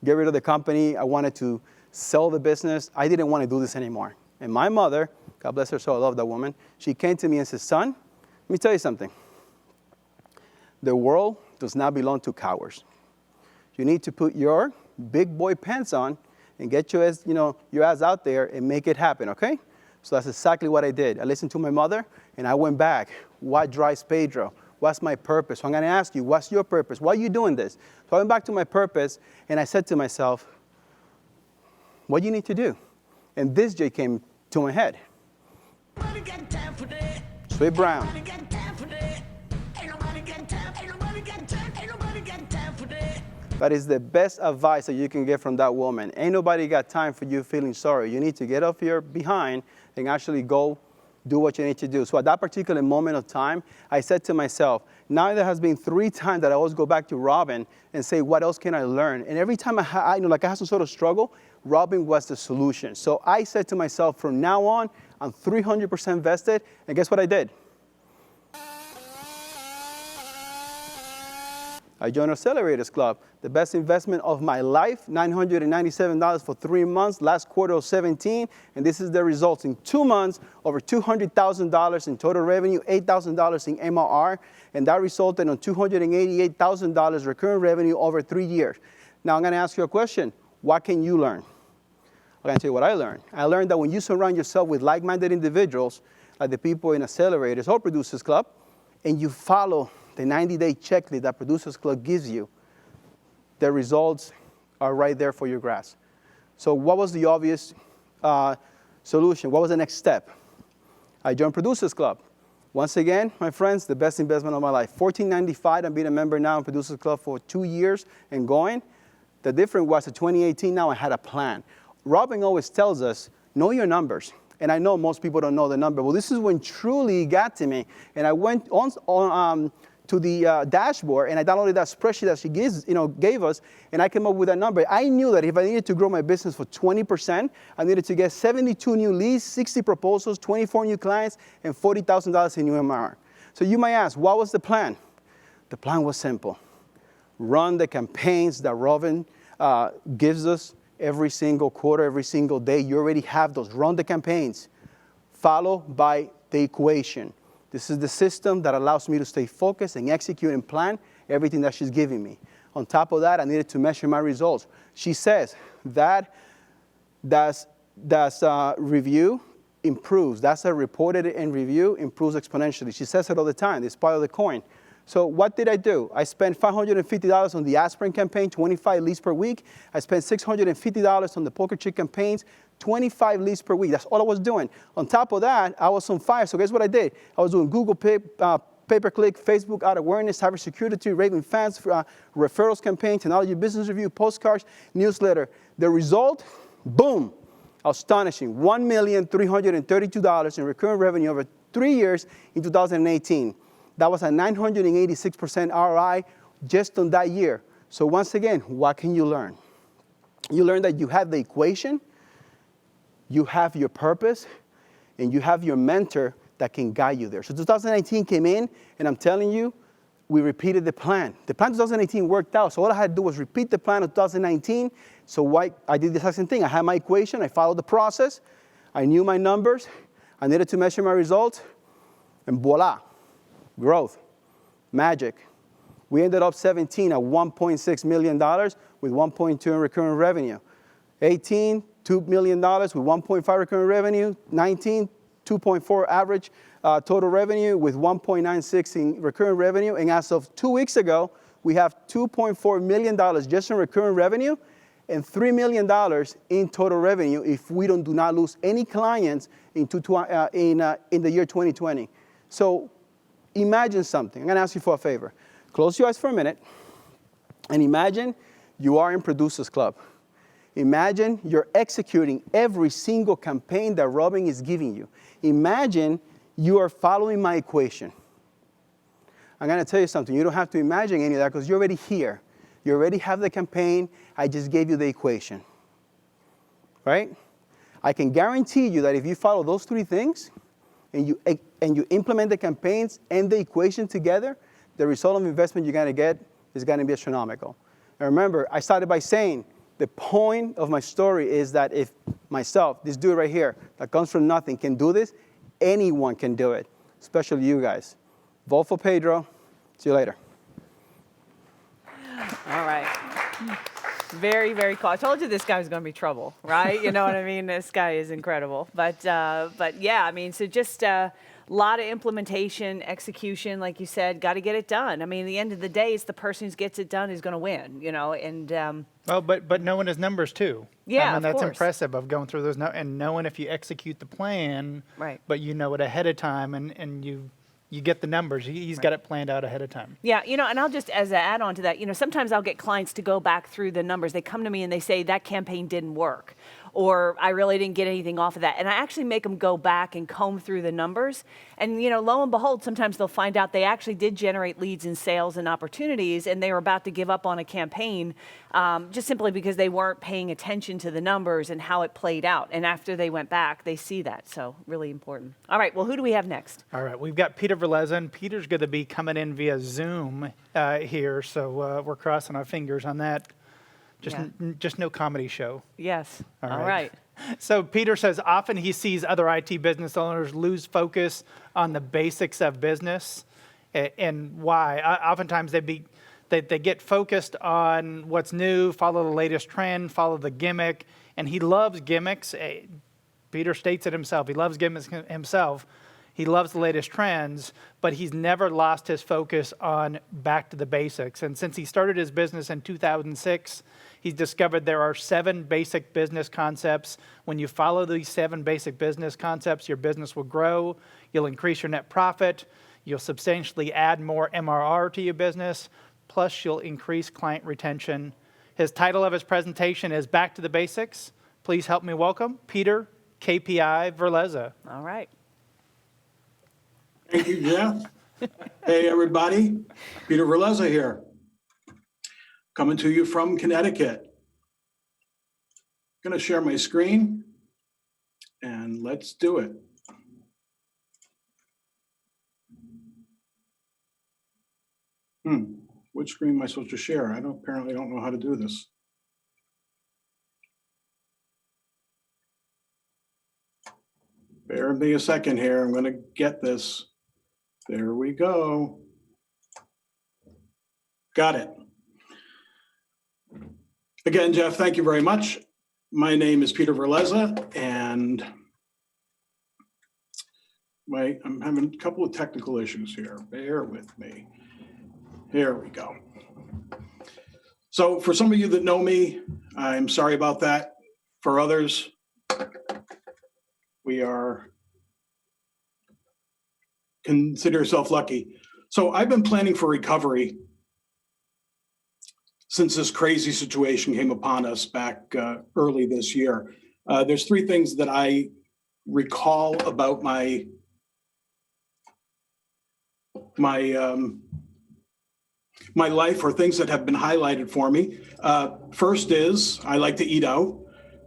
get rid of the company. I wanted to sell the business. I didn't want to do this anymore. And my mother, God bless her soul, I love that woman, she came to me and said, son, let me tell you something. The world does not belong to cowards. You need to put your big boy pants on and get your ass out there and make it happen, okay? So that's exactly what I did. I listened to my mother, and I went back. What drives Pedro? What's my purpose? So I'm going to ask you, what's your purpose? Why are you doing this? So I went back to my purpose, and I said to myself, what do you need to do? And this J came to my head. Sweet Brown. That is the best advice that you can get from that woman. Ain't nobody got time for you feeling sorry. You need to get off your behind and actually go do what you need to do. So at that particular moment of time, I said to myself, now there has been 3 times that I always go back to Robin and say, what else can I learn? And every time I had some sort of struggle, Robin was the solution. So I said to myself, from now on, I'm 300% vested. And guess what I did? I joined Accelerators Club, the best investment of my life, $997 for 3 months, last quarter of 17, and this is the results. In 2 months, over $200,000 in total revenue, $8,000 in MRR, and that resulted in $288,000 recurring revenue over 3 years. Now I'm gonna ask you a question. What can you learn? I'm gonna tell you what I learned. I learned that when you surround yourself with like-minded individuals, like the people in Accelerators or Producers Club, and you follow the 90-day checklist that Producers Club gives you, the results are right there for your grasp. So what was the obvious solution? What was the next step? I joined Producers Club. Once again, my friends, the best investment of my life. $14.95, I'm being a member now in Producers Club for 2 years and going. The difference was in 2018 now I had a plan. Robin always tells us, know your numbers. And I know most people don't know the number. Well, this is when truly got to me. And I went on to the dashboard, and I downloaded that spreadsheet that she gave us, and I came up with that number. I knew that if I needed to grow my business for 20%, I needed to get 72 new leads, 60 proposals, 24 new clients, and $40,000 in new MRR. So you might ask, what was the plan? The plan was simple. Run the campaigns that Robin gives us every single quarter, every single day. You already have those. Run the campaigns. Follow by the equation. This is the system that allows me to stay focused and execute and plan everything that she's giving me. On top of that, I needed to measure my results. She says that review improves. That's a reported and review improves exponentially. She says it all the time. It's part of the coin. So what did I do? I spent $550 on the aspirin campaign, 25 leads per week. I spent $650 on the poker chip campaigns, 25 leads per week. That's all I was doing. On top of that, I was on fire. So guess what I did? I was doing Google pay-per-click, Facebook ad awareness, cybersecurity, raving fans, referrals campaign, technology business review, postcards, newsletter. The result, boom, astonishing. $1,332 in recurring revenue over 3 years in 2018. That was a 986% ROI just on that year. So once again, what can you learn? You learn that you have the equation, you have your purpose, and you have your mentor that can guide you there. So 2019 came in, and I'm telling you, we repeated the plan. The plan 2018 worked out, so all I had to do was repeat the plan of 2019. So I did the same thing. I had my equation, I followed the process, I knew my numbers, I needed to measure my results, and voila. Growth, magic. We ended up 17 at $1.6 million with 1.2 in recurring revenue. 18, $2 million with 1.5 recurring revenue. 19, 2.4 average total revenue with 1.96 in recurring revenue. And as of 2 weeks ago, we have $2.4 million just in recurring revenue and $3 million in total revenue if we do not lose any clients in the year 2020. So imagine something. I'm going to ask you for a favor. Close your eyes for a minute and imagine you are in Producers Club. Imagine you're executing every single campaign that Robin is giving you. Imagine you are following my equation. I'm going to tell you something. You don't have to imagine any of that because you're already here. You already have the campaign. I just gave you the equation. Right? I can guarantee you that if you follow those 3 things, and you implement the campaigns and the equation together, the result of investment you're going to get is going to be astronomical. And remember, I started by saying the point of my story is that if myself, this dude right here, that comes from nothing, can do this, anyone can do it, especially you guys. Vote for Pedro. See you later. All right. Very, very cool. I told you this guy was going to be trouble, right? You know what I mean? This guy is incredible. But yeah, I mean, so just a lot of implementation, execution, like you said, got to get it done. I mean, at the end of the day, it's the person who gets it done who's going to win, you know, and... well, but knowing his numbers too. Yeah, I mean, of that's course. impressive of going through those and knowing if you execute the plan, Right. but you know it ahead of time and you you get the numbers. He's got it planned out ahead of time. Yeah, and I'll just, as an add-on to that, sometimes I'll get clients to go back through the numbers. They come to me and they say, that campaign didn't work, or I really didn't get anything off of that. And I actually make them go back and comb through the numbers. And, lo and behold, sometimes they'll find out they actually did generate leads and sales and opportunities, and they were about to give up on a campaign just simply because they weren't paying attention to the numbers and how it played out. And after they went back, they see that. So really important. All right, well, who do we have next? All right, we've got Peter Verleza, and Peter's going to be coming in via Zoom here, so we're crossing our fingers on that. Just no comedy show. Yes. All right. right. So Peter says often he sees other IT business owners lose focus on the basics of business, and why. Oftentimes they get focused on what's new, follow the latest trend, follow the gimmick, and he loves gimmicks. Peter states it himself. He loves gimmicks himself. He loves the latest trends, but he's never lost his focus on back to the basics. And since he started his business in 2006, he's discovered there are 7 basic business concepts. When you follow these 7 basic business concepts, your business will grow, you'll increase your net profit, you'll substantially add more MRR to your business, plus you'll increase client retention. His title of his presentation is Back to the Basics. Please help me welcome Peter KPI Verleza. All right. Thank you, Jeff. Hey, everybody. Peter Verleza here, coming to you from Connecticut. Going to share my screen, and let's do it. Which screen am I supposed to share? I apparently don't know how to do this. Bear with me a second here. I'm going to get this. There we go. Got it. Again, Jeff, thank you very much. My name is Peter Verleza, and I'm having a couple of technical issues here. Bear with me. Here we go. So for some of you that know me, I'm sorry about that. For others, consider yourself lucky. So I've been planning for recovery since this crazy situation came upon us back early this year. There's 3 things that I recall about my life, or things that have been highlighted for me. First is I like to eat out.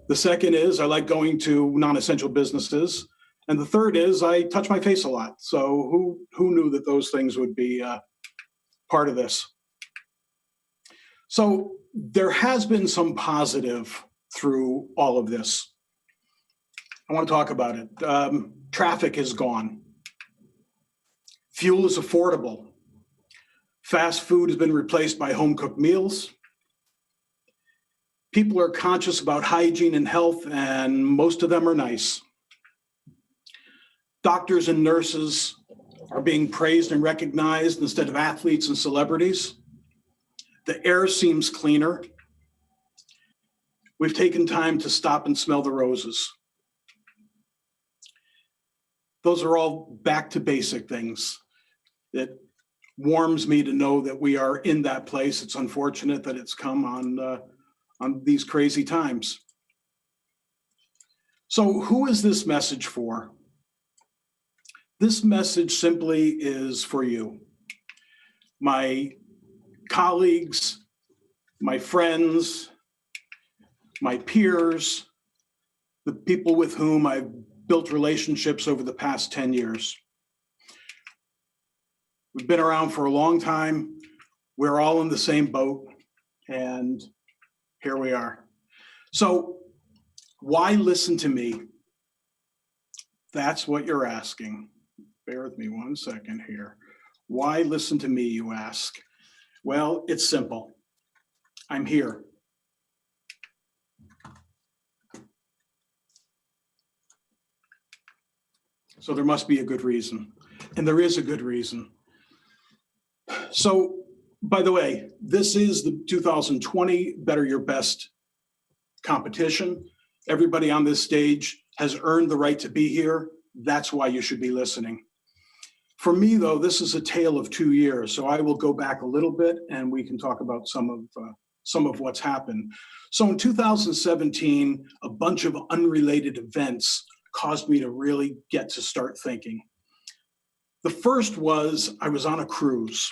The second is I like going to non-essential businesses. And the third is I touch my face a lot. So who knew that those things would be part of this? So there has been some positive through all of this. I want to talk about it. Traffic is gone. Fuel is affordable. Fast food has been replaced by home-cooked meals. People are conscious about hygiene and health, and most of them are nice. Doctors and nurses are being praised and recognized instead of athletes and celebrities. The air seems cleaner. We've taken time to stop and smell the roses. Those are all back to basic things that warms me to know that we are in that place. It's unfortunate that it's come on these crazy times. So who is this message for? This message simply is for you, my colleagues, my friends, my peers, the people with whom I've built relationships over the past 10 years. We've been around for a long time. We're all in the same boat, and here we are. So why listen to me? That's what you're asking. Bear with me 1 second here. Why listen to me, you ask? Well, it's simple. I'm here. So there must be a good reason. And there is a good reason. So, by the way, this is the 2020 Better Your Best competition. Everybody on this stage has earned the right to be here. That's why you should be listening. For me, though, this is a tale of 2 years, so I will go back a little bit and we can talk about some of what's happened. So in 2017, a bunch of unrelated events caused me to really get to start thinking. The first was I was on a cruise.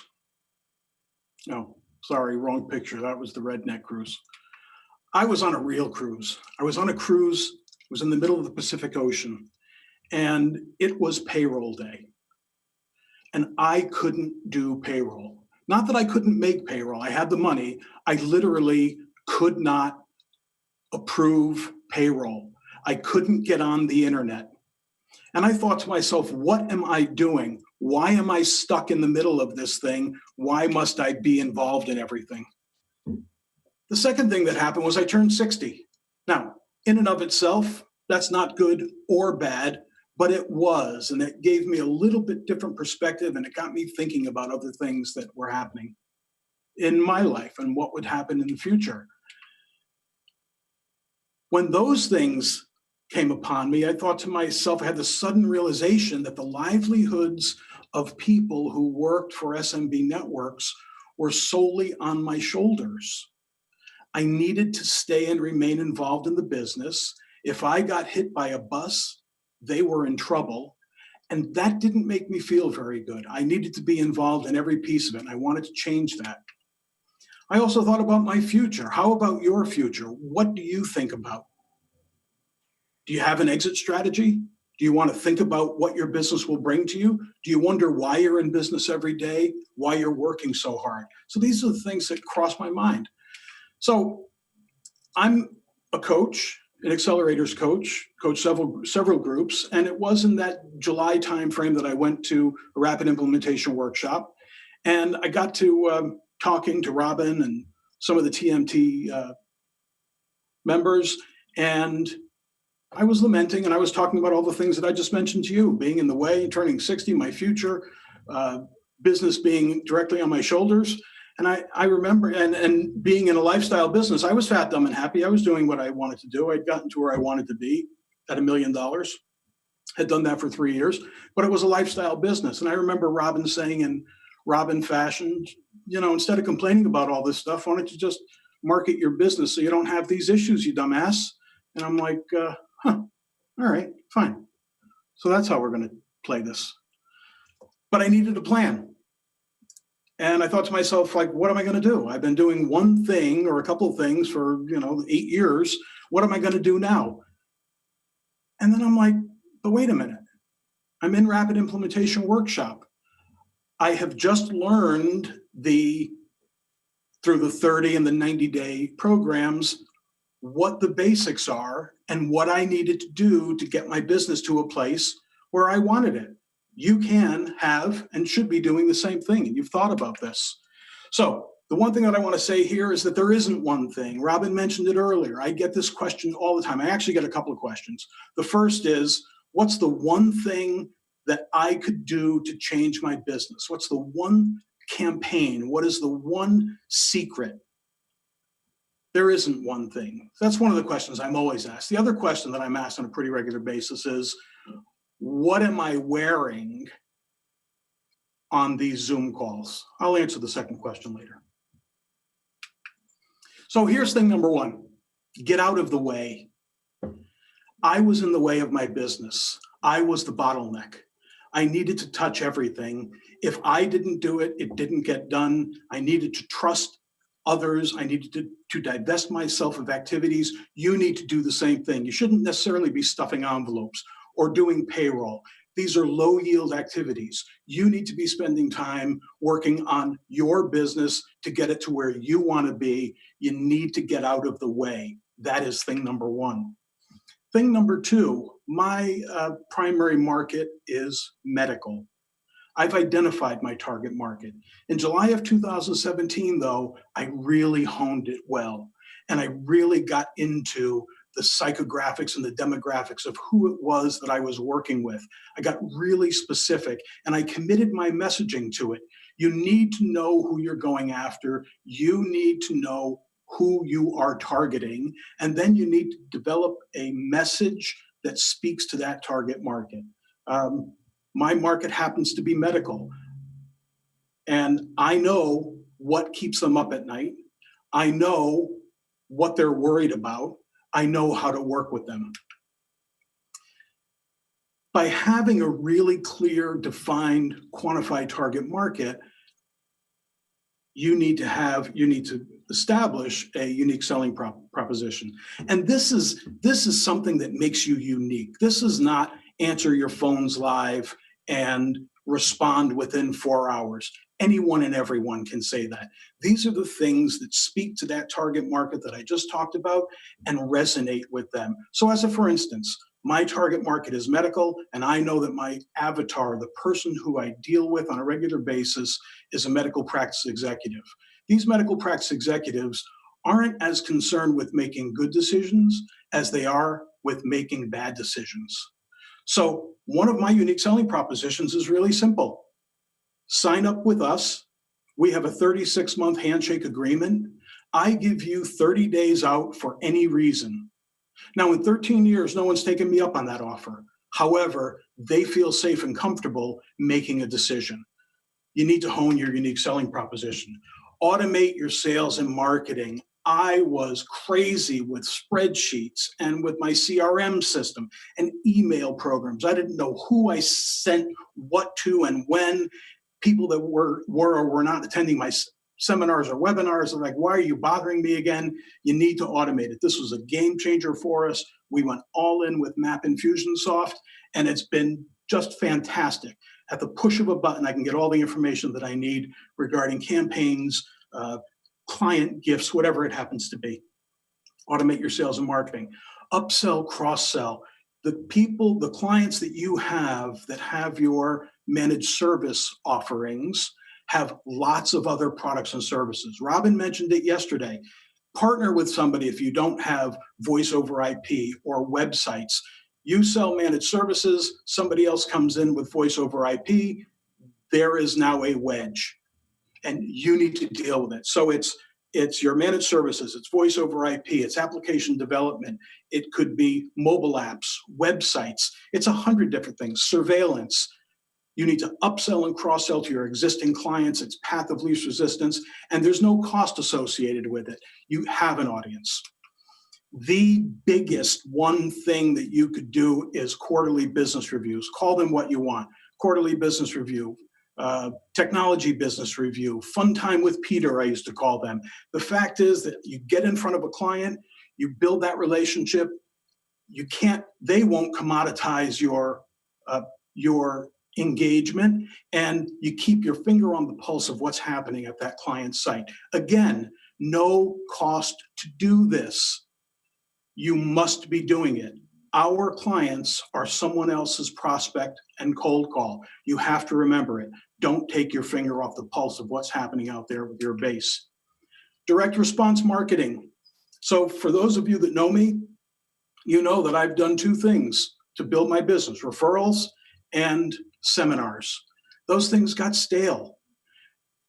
Oh, sorry, wrong picture. That was the redneck cruise. I was on a real cruise. I was on a cruise. It was in the middle of the Pacific Ocean, and it was payroll day. And I couldn't do payroll. Not that I couldn't make payroll. I had the money. I literally could not approve payroll. I couldn't get on the internet. And I thought to myself, what am I doing? Why am I stuck in the middle of this thing? Why must I be involved in everything? The second thing that happened was I turned 60. Now, in and of itself, that's not good or bad, but it was, and it gave me a little bit different perspective, and it got me thinking about other things that were happening in my life and what would happen in the future. When those things came upon me, I thought to myself, I had the sudden realization that the livelihoods of people who worked for SMB networks were solely on my shoulders. I needed to stay and remain involved in the business. If I got hit by a bus, they were in trouble. And that didn't make me feel very good. I needed to be involved in every piece of it, and I wanted to change that. I also thought about my future. How about your future? What do you think about? Do you have an exit strategy? Do you want to think about what your business will bring to you? Do you wonder why you're in business every day, why you're working so hard? So these are the things that cross my mind. So I'm a coach, an accelerators coach several groups, and it was in that July timeframe that I went to a rapid implementation workshop, and I got to talking to Robin and some of the TMT members, and I was lamenting and I was talking about all the things that I just mentioned to you, being in the way, turning 60, my future, business being directly on my shoulders. And I remember, and being in a lifestyle business, I was fat, dumb, and happy. I was doing what I wanted to do. I'd gotten to where I wanted to be at $1 million. Had done that for 3 years, but it was a lifestyle business. And I remember Robin saying in Robin fashion, you know, instead of complaining about all this stuff, why don't you just market your business so you don't have these issues, you dumbass? And I'm like, all right, fine. So that's how we're going to play this. But I needed a plan. And I thought to myself, like, what am I going to do? I've been doing one thing or a couple of things for, 8 years. What am I going to do now? And then I'm like, but wait a minute. I'm in rapid implementation workshop. I have just learned through the 30 and the 90-day programs, what the basics are and what I needed to do to get my business to a place where I wanted it. You can have and should be doing the same thing, and you've thought about this. So the one thing that I want to say here is that there isn't one thing. Robin mentioned it earlier. I get this question all the time. I actually get a couple of questions. The first is, what's the one thing that I could do to change my business? What's the one campaign? What is the one secret? There isn't one thing. That's one of the questions I'm always asked. The other question that I'm asked on a pretty regular basis is, what am I wearing on these Zoom calls? I'll answer the second question later. So here's thing number one, get out of the way. I was in the way of my business. I was the bottleneck. I needed to touch everything. If I didn't do it, it didn't get done. I needed to trust others. I needed to divest myself of activities. You need to do the same thing. You shouldn't necessarily be stuffing envelopes or doing payroll. These are low yield activities. You need to be spending time working on your business to get it to where you want to be. You need to get out of the way. That is thing number one. Thing number two, my primary market is medical. I've identified my target market. In July of 2017, though, I really honed it well. And I really got into the psychographics and the demographics of who it was that I was working with. I got really specific and I committed my messaging to it. You need to know who you're going after. You need to know who you are targeting. And then you need to develop a message that speaks to that target market. My market happens to be medical. And I know what keeps them up at night. I know what they're worried about. I know how to work with them. By having a really clear, defined, quantified target market, you need to establish a unique selling proposition. And this is something that makes you unique. This is not answer your phones live and respond within 4 hours. Anyone and everyone can say that. These are the things that speak to that target market that I just talked about and resonate with them. So as a for instance, my target market is medical, and I know that my avatar, the person who I deal with on a regular basis, is a medical practice executive. These medical practice executives aren't as concerned with making good decisions as they are with making bad decisions. So one of my unique selling propositions is really simple. Sign up with us. We have a 36-month handshake agreement. I give you 30 days out for any reason. Now, in 13 years, no one's taken me up on that offer. However, they feel safe and comfortable making a decision. You need to hone your unique selling proposition. Automate your sales and marketing. I was crazy with spreadsheets and with my CRM system and email programs. I didn't know who I sent what to and when. People that were or were not attending my seminars or webinars are like, why are you bothering me again? You need to automate it. This was a game changer for us. We went all in with Map Infusionsoft, and it's been just fantastic. At the push of a button, I can get all the information that I need regarding campaigns, client gifts, whatever it happens to be. Automate your sales and marketing. Upsell, cross-sell. The clients that you have that have your managed service offerings have lots of other products and services. Robin mentioned it yesterday. Partner with somebody if you don't have voice over IP or websites. You sell managed services, somebody else comes in with voice over IP, there is now a wedge, and you need to deal with it. So it's your managed services, it's voice over IP, it's application development, it could be mobile apps, websites, it's 100 different things, surveillance. You need to upsell and cross-sell to your existing clients. It's path of least resistance, and there's no cost associated with it. You have an audience. The biggest one thing that you could do is quarterly business reviews. Call them what you want. Quarterly business review, technology business review, fun time with Peter, I used to call them. The fact is that you get in front of a client, you build that relationship. They won't commoditize your engagement, and you keep your finger on the pulse of what's happening at that client site. Again, no cost to do this. You must be doing it. Our clients are someone else's prospect and cold call. You have to remember it. Don't take your finger off the pulse of what's happening out there with your base. Direct response marketing. So for those of you that know me, you know that I've done two things to build my business: referrals and seminars. Those things got stale.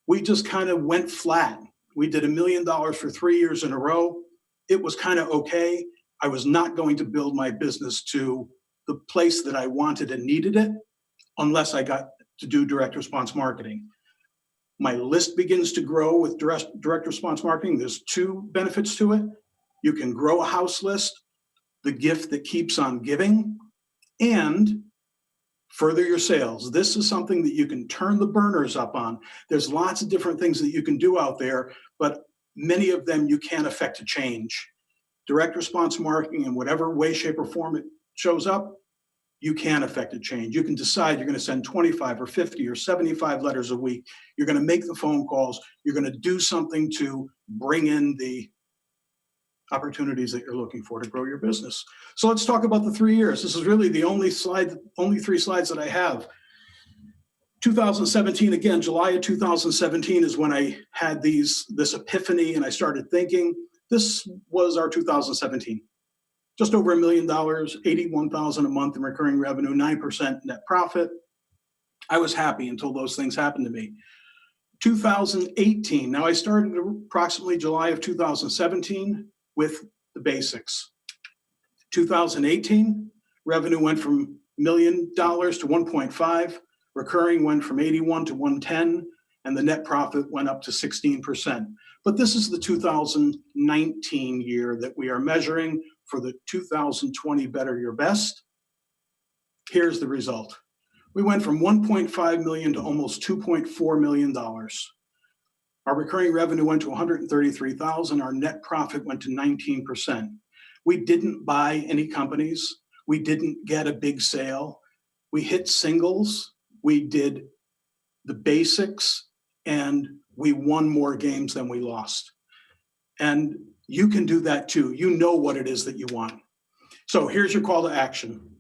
We just kind of went flat. We did $1 million for 3 years in a row. It was kind of okay. I was not going to build my business to the place that I wanted and needed it unless I got to do direct response marketing. My list begins to grow with direct response marketing. There's two benefits to it. You can grow a house list, the gift that keeps on giving, and further your sales. This is something that you can turn the burners up on. There's lots of different things that you can do out there, but many of them you can't affect a change. Direct response marketing, in whatever way, shape, or form it shows up, you can affect a change. You can decide you're going to send 25 or 50 or 75 letters a week. You're going to make the phone calls. You're going to do something to bring in the opportunities that you're looking for to grow your business. So let's talk about the 3 years. This is really the only 3 slides that I have. 2017, again, July of 2017 is when I had this epiphany and I started thinking. This was our 2017. Just over $1 million, $81,000 a month in recurring revenue, 9% net profit. I was happy until those things happened to me. 2018, now I started approximately July of 2017 with the basics. 2018, revenue went from million to 1.5. Recurring went from 81 to 110, and the net profit went up to 16%. But this is the 2019 year that we are measuring for the 2020 Better Your Best. Here's the result. We went from 1.5 million to almost $2.4 million. Our recurring revenue went to 133,000. Our net profit went to 19%. We didn't buy any companies. We didn't get a big sale. We hit singles. We did the basics, and we won more games than we lost. And you can do that too. You know what it is that you want. So here's your call to action.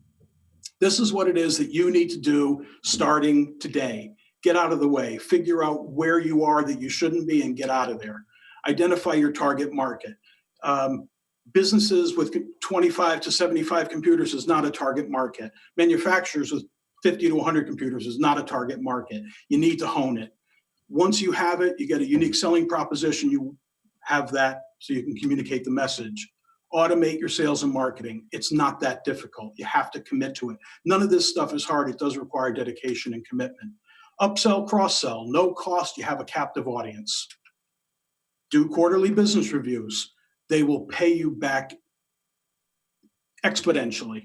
This is what it is that you need to do starting today. Get out of the way. Figure out where you are that you shouldn't be and get out of there. Identify your target market. Businesses with 25 to 75 computers is not a target market. Manufacturers with 50 to 100 computers is not a target market. You need to hone it. Once you have it, you get a unique selling proposition. You have that so you can communicate the message. Automate your sales and marketing. It's not that difficult. You have to commit to it. None of this stuff is hard. It does require dedication and commitment. Upsell, cross-sell, no cost. You have a captive audience. Do quarterly business reviews. They will pay you back exponentially.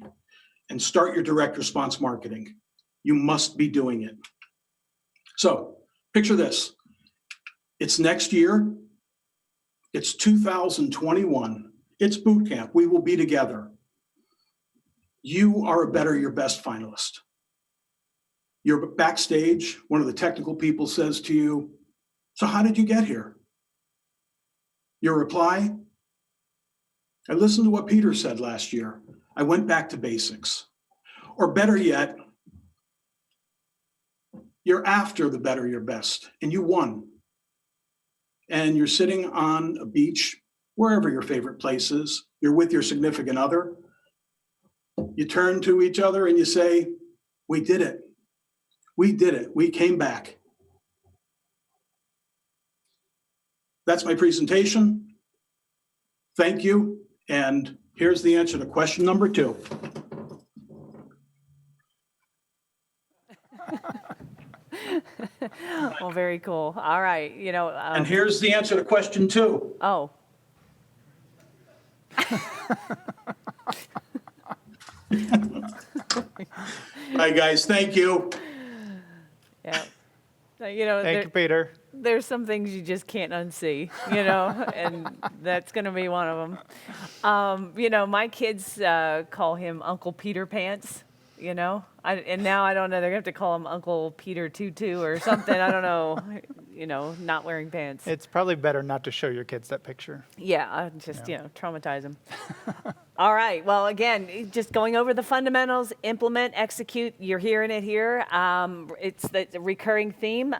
And start your direct response marketing. You must be doing it. So picture this. It's next year. It's 2021. It's boot camp. We will be together. You are a Better Your Best finalist. You're backstage. One of the technical people says to you, "So how did you get here?" Your reply, "I listened to what Peter said last year. I went back to basics." Or better yet, you're after the Better Your Best and you won. And you're sitting on a beach, wherever your favorite place is. You're with your significant other. You turn to each other and you say, "We did it. We did it. We came back." That's my presentation. Thank you. And here's the answer to question number 2. Well, very cool. All right. And here's the answer to question 2. Oh. Hi, guys. Thank you. Yeah. Thank you, Peter. There's some things you just can't unsee, and that's going to be one of them. My kids call him Uncle Peter Pants, and now I don't know, they're going to have to call him Uncle Peter Tutu or something. I don't know, not wearing pants. It's probably better not to show your kids that picture. Yeah, just, traumatize them. All right. Well, again, just going over the fundamentals, implement, execute. You're hearing it here. It's the recurring theme.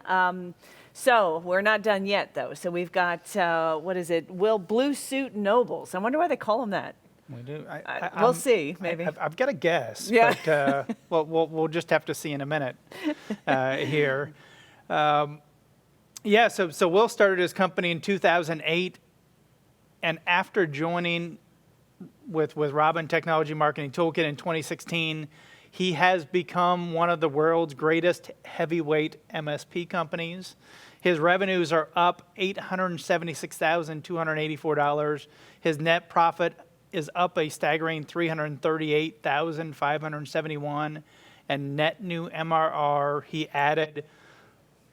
So we're not done yet, though. So we've got, Blue Suit Nobles. I wonder why they call them that. We do. We'll see, maybe. I've got a guess, Yeah. but we'll just have to see in a minute here. So Will started his company in 2008, and after joining with Robin Technology Marketing Toolkit in 2016, he has become one of the world's greatest heavyweight MSP companies. His revenues are up $876,284. His net profit is up a staggering $338,571, and net new MRR, he added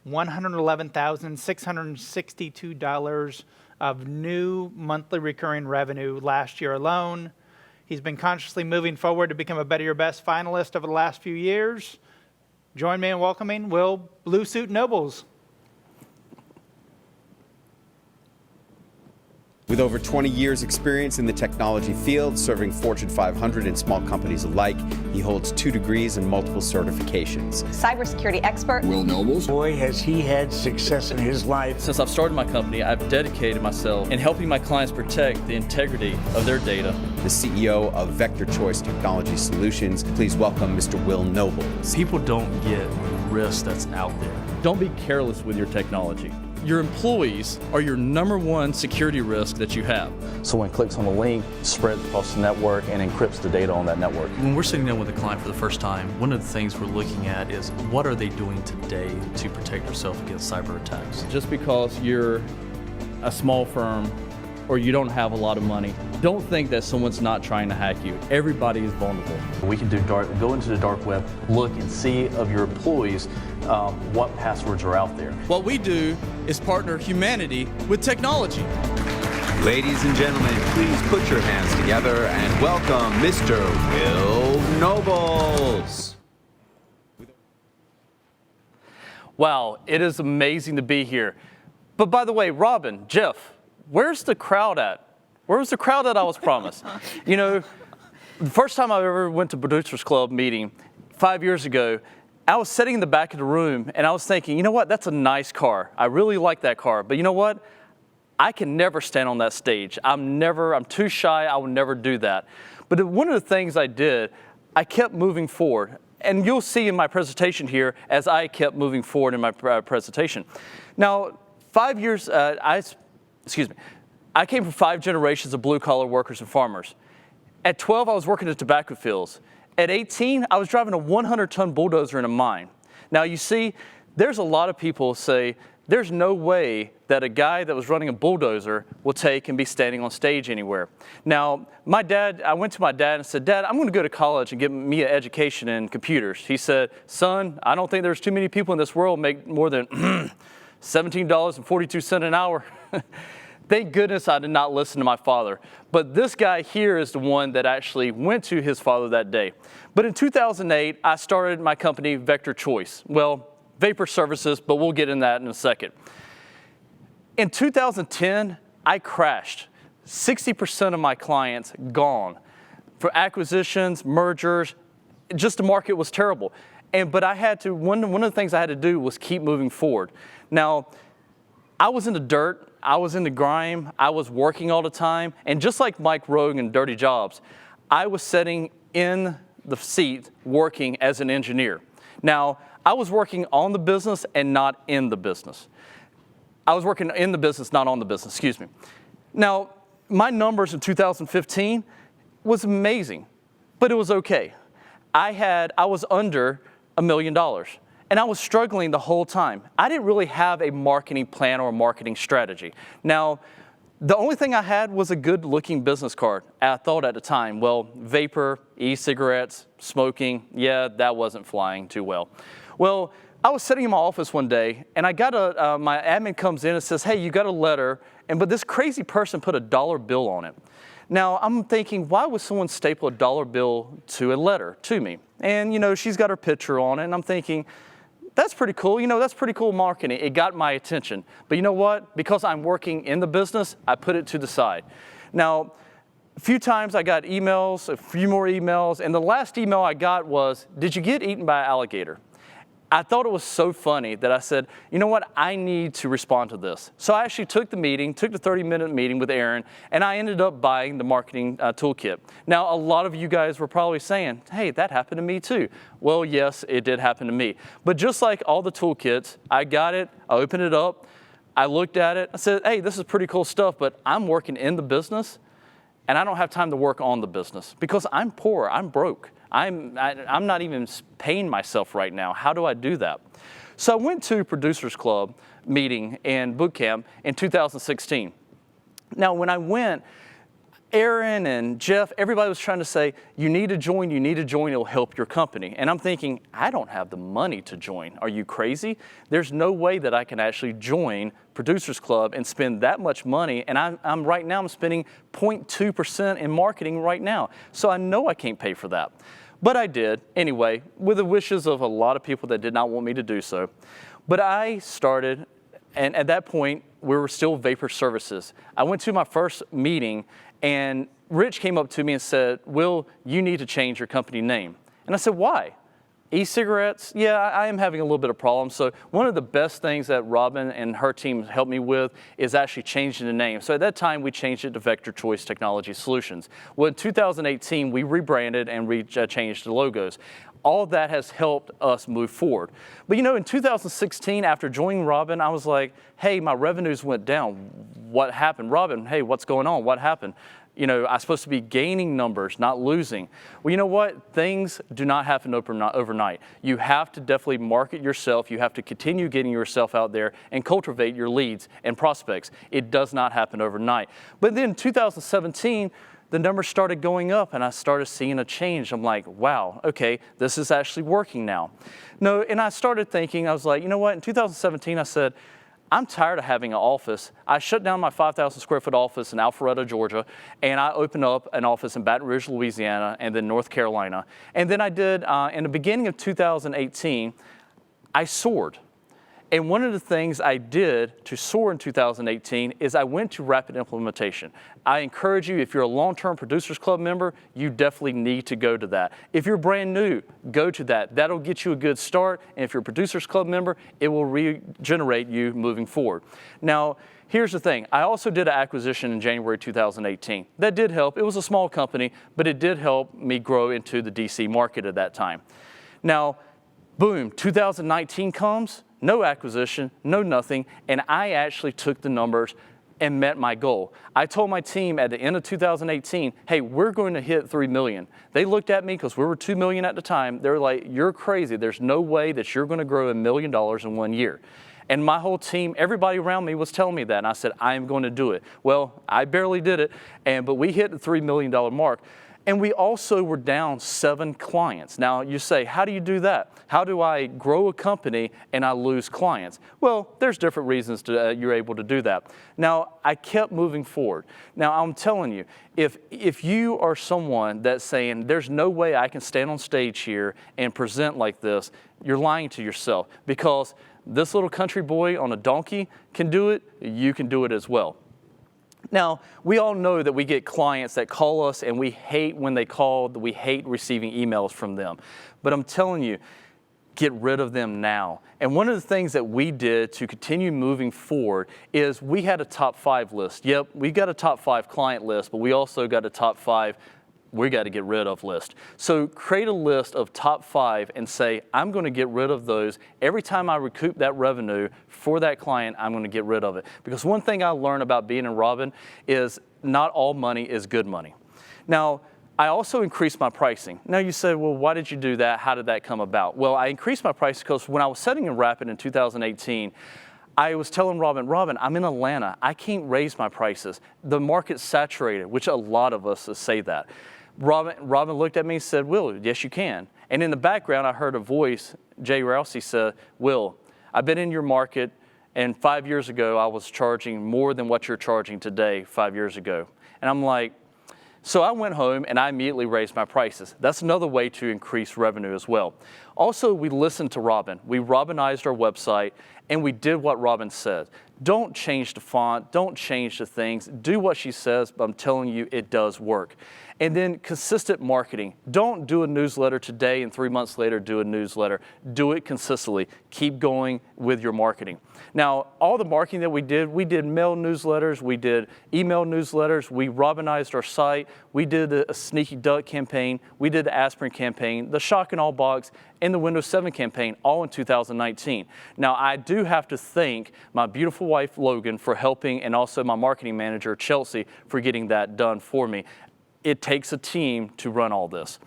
$111,662 of new monthly recurring revenue last year alone. He's been consciously moving forward to become a Better Your Best finalist over the last few years. Join me in welcoming Will Blue Suit Nobles. With over 20 years experience in the technology field, serving Fortune 500 and small companies alike, he holds 2 degrees and multiple certifications. Cybersecurity expert Will Nobles. Boy, has he had success in his life. Since I've started my company, I've dedicated myself in helping my clients protect the integrity of their data. The CEO of Vector Choice Technology Solutions. Please welcome Mr. Will Nobles. People don't get the risk that's out there. Don't be careless with your technology. your employees are your #1 security risk that you have. Someone clicks on the link, spreads across the network, and encrypts the data on that network. When we're sitting down with a client for the first time, one of the things we're looking at is what are they doing today to protect themselves against cyber attacks. Just because you're a small firm or you don't have a lot of money, don't think that someone's not trying to hack you. Everybody is vulnerable. We can go into the dark web, look and see of your employees what passwords are out there. What we do is partner humanity with technology. Ladies and gentlemen, please put your hands together and welcome Mr. Will Nobles. Wow, it is amazing to be here. But by the way, Robin, Jeff, where's the crowd at? Where was the crowd that I was promised? You know, the first time I ever went to Producers Club meeting 5 years ago, I was sitting in the back of the room and I was thinking, you know what, that's a nice car. I really like that car. But you know what? I can never stand on that stage. I'm too shy. I would never do that. But one of the things I did, I kept moving forward. And you'll see in my presentation here as I kept moving forward in my presentation. Now, 5 years, I came from 5 generations of blue-collar workers and farmers. At 12, I was working at tobacco fields. At 18, I was driving a 100-ton bulldozer in a mine. Now, you see, there's a lot of people say, there's no way that a guy that was running a bulldozer will take and be standing on stage anywhere. Now, I went to my dad and said, Dad, I'm going to go to college and get me an education in computers. He said, son, I don't think there's too many people in this world make more than $17.42 an hour. Thank goodness I did not listen to my father. But this guy here is the one that actually went to his father that day. But in 2008, I started my company, Vector Choice. Well, Vapor Services, but we'll get in that in a second. In 2010, I crashed. 60% of my clients gone. For acquisitions, mergers, just the market was terrible. But I had to, one of the things I had to do was keep moving forward. Now, I was in the dirt, I was in the grime, I was working all the time, and just like Mike Rogue in Dirty Jobs, I was sitting in the seat working as an engineer. Now, I was working on the business and not in the business. I was working in the business, not on the business, excuse me. Now, my numbers in 2015 was amazing, but it was okay. I was under $1 million. And I was struggling the whole time. I didn't really have a marketing plan or a marketing strategy. Now, the only thing I had was a good looking business card. I thought at the time, well, vapor, e-cigarettes, smoking, yeah, that wasn't flying too well. Well, I was sitting in my office one day and I got my admin comes in and says, hey, you got a letter, but this crazy person put a dollar bill on it. Now, I'm thinking, why would someone staple a dollar bill to a letter to me? And, you know, she's got her picture on it, and I'm thinking, that's pretty cool. You know, that's pretty cool marketing. It got my attention. But you know what? Because I'm working in the business, I put it to the side. Now, a few times I got emails, a few more emails, and the last email I got was, did you get eaten by an alligator? I thought it was so funny that I said, you know what, I need to respond to this. So I actually took the 30-minute meeting with Aaron, and I ended up buying the marketing toolkit. Now, a lot of you guys were probably saying, hey, that happened to me too. Well, yes, it did happen to me. But just like all the toolkits, I got it, I opened it up, I looked at it, I said, hey, this is pretty cool stuff, but I'm working in the business, and I don't have time to work on the business because I'm poor, I'm broke. I'm not even paying myself right now. How do I do that? So I went to Producers Club meeting and boot camp in 2016. Now, when I went, Aaron and Jeff, everybody was trying to say, you need to join, it'll help your company. And I'm thinking, I don't have the money to join. Are you crazy? There's no way that I can actually join Producers Club and spend that much money. And I'm right now, I'm spending 0.2% in marketing right now. So I know I can't pay for that. But I did, anyway, with the wishes of a lot of people that did not want me to do so. But I started, and at that point, we were still Vapor Services. I went to my first meeting, and Rich came up to me and said, Will, you need to change your company name. And I said, why? E-cigarettes? Yeah, I am having a little bit of problems. So one of the best things that Robin and her team helped me with is actually changing the name. So at that time, we changed it to Vector Choice Technology Solutions. Well, in 2018, we rebranded and changed the logos. all that has helped us move forward. But in 2016, after joining Robin, I was like, hey, my revenues went down. What happened? Robin, hey, what's going on? What happened? I'm supposed to be gaining numbers, not losing. Well, you know what? Things do not happen overnight. You have to definitely market yourself. You have to continue getting yourself out there and cultivate your leads and prospects. It does not happen overnight. But then 2017, the numbers started going up and I started seeing a change. I'm like, wow, okay, this is actually working now. No, and I started thinking, I was like, you know what? In 2017, I said, I'm tired of having an office. I shut down my 5,000 square foot office in Alpharetta, Georgia, and I opened up an office in Baton Rouge, Louisiana, and then North Carolina. And then I did, in the beginning of 2018, I soared. And one of the things I did to soar in 2018 is I went to rapid implementation. I encourage you, if you're a long-term Producers Club member, you definitely need to go to that. If you're brand new, go to that. That'll get you a good start. And if you're a Producers Club member, it will regenerate you moving forward. Now, here's the thing. I also did an acquisition in January 2018. That did help. It was a small company, but it did help me grow into the DC market at that time. Now, boom, 2019 comes. No acquisition, no nothing, and I actually took the numbers and met my goal. I told my team at the end of 2018, hey, we're going to hit 3 million. They looked at me because we were 2 million at the time. They were like, you're crazy. There's no way that you're going to grow $1 million in 1 year. And my whole team, everybody around me was telling me that, and I said, I am going to do it. Well, I barely did it, but we hit the $3 million mark. And we also were down 7 clients. Now you say, how do you do that? How do I grow a company and I lose clients? Well, there's different reasons you're able to do that. Now, I kept moving forward. Now, I'm telling you, if you are someone that's saying, there's no way I can stand on stage here and present like this, you're lying to yourself, because this little country boy on a donkey can do it, you can do it as well. Now, we all know that we get clients that call us and we hate when they call, we hate receiving emails from them. But I'm telling you, get rid of them now. And one of the things that we did to continue moving forward is we had a top 5 list. Yep, we got a top 5 client list, but we also got a top 5 we got to get rid of list. So create a list of top 5 and say, I'm going to get rid of those. Every time I recoup that revenue for that client, I'm going to get rid of it. Because one thing I learned about being in Robin is not all money is good money. Now, I also increased my pricing. Now you say, well, why did you do that? How did that come about? Well, I increased my price because when I was setting in Rapid in 2018, I was telling Robin, I'm in Atlanta. I can't raise my prices. The market's saturated, which a lot of us say that. Robin looked at me and said, Will, yes, you can. And in the background, I heard a voice, Jay Rousey said, Will, I've been in your market, and 5 years ago, I was charging more than what you're charging today 5 years ago. And I'm like, so I went home and I immediately raised my prices. That's another way to increase revenue as well. Also, we listened to Robin. We Robinized our website and we did what Robin said. Don't change the font, don't change the things, do what she says, but I'm telling you, it does work. And then consistent marketing. Don't do a newsletter today and 3 months later do a newsletter. Do it consistently. Keep going with your marketing. Now, all the marketing that we did mail newsletters, we did email newsletters, we Robinized our site, we did a Sneaky Duck campaign, we did the Aspirin campaign, the Shock and All box, and the Windows 7 campaign, all in 2019. Now, I do have to thank my beautiful wife, Logan, for helping, and also my marketing manager, Chelsea, for getting that done for me. It takes a team to run all this.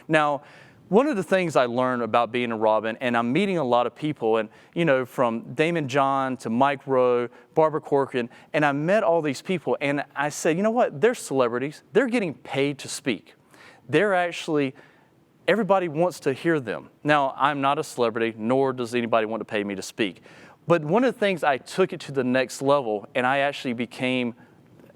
Now, one of the things I learned about being a Robin, and I'm meeting a lot of people, and from Damon John to Mike Rowe, Barbara Corcoran, and I met all these people, and I said, you know what? They're celebrities. They're getting paid to speak. They're actually, everybody wants to hear them. Now, I'm not a celebrity, nor does anybody want to pay me to speak. But one of the things, I took it to the next level, and I actually became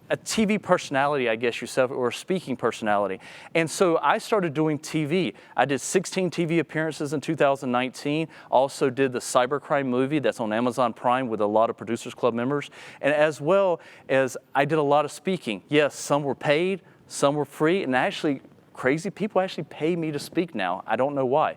a TV personality, I guess you said, or a speaking personality. And so I started doing TV. I did 16 TV appearances in 2019, also did the cybercrime movie that's on Amazon Prime with a lot of Producers Club members, and as well as I did a lot of speaking. Yes, some were paid, some were free, and actually crazy people actually pay me to speak now. I don't know why.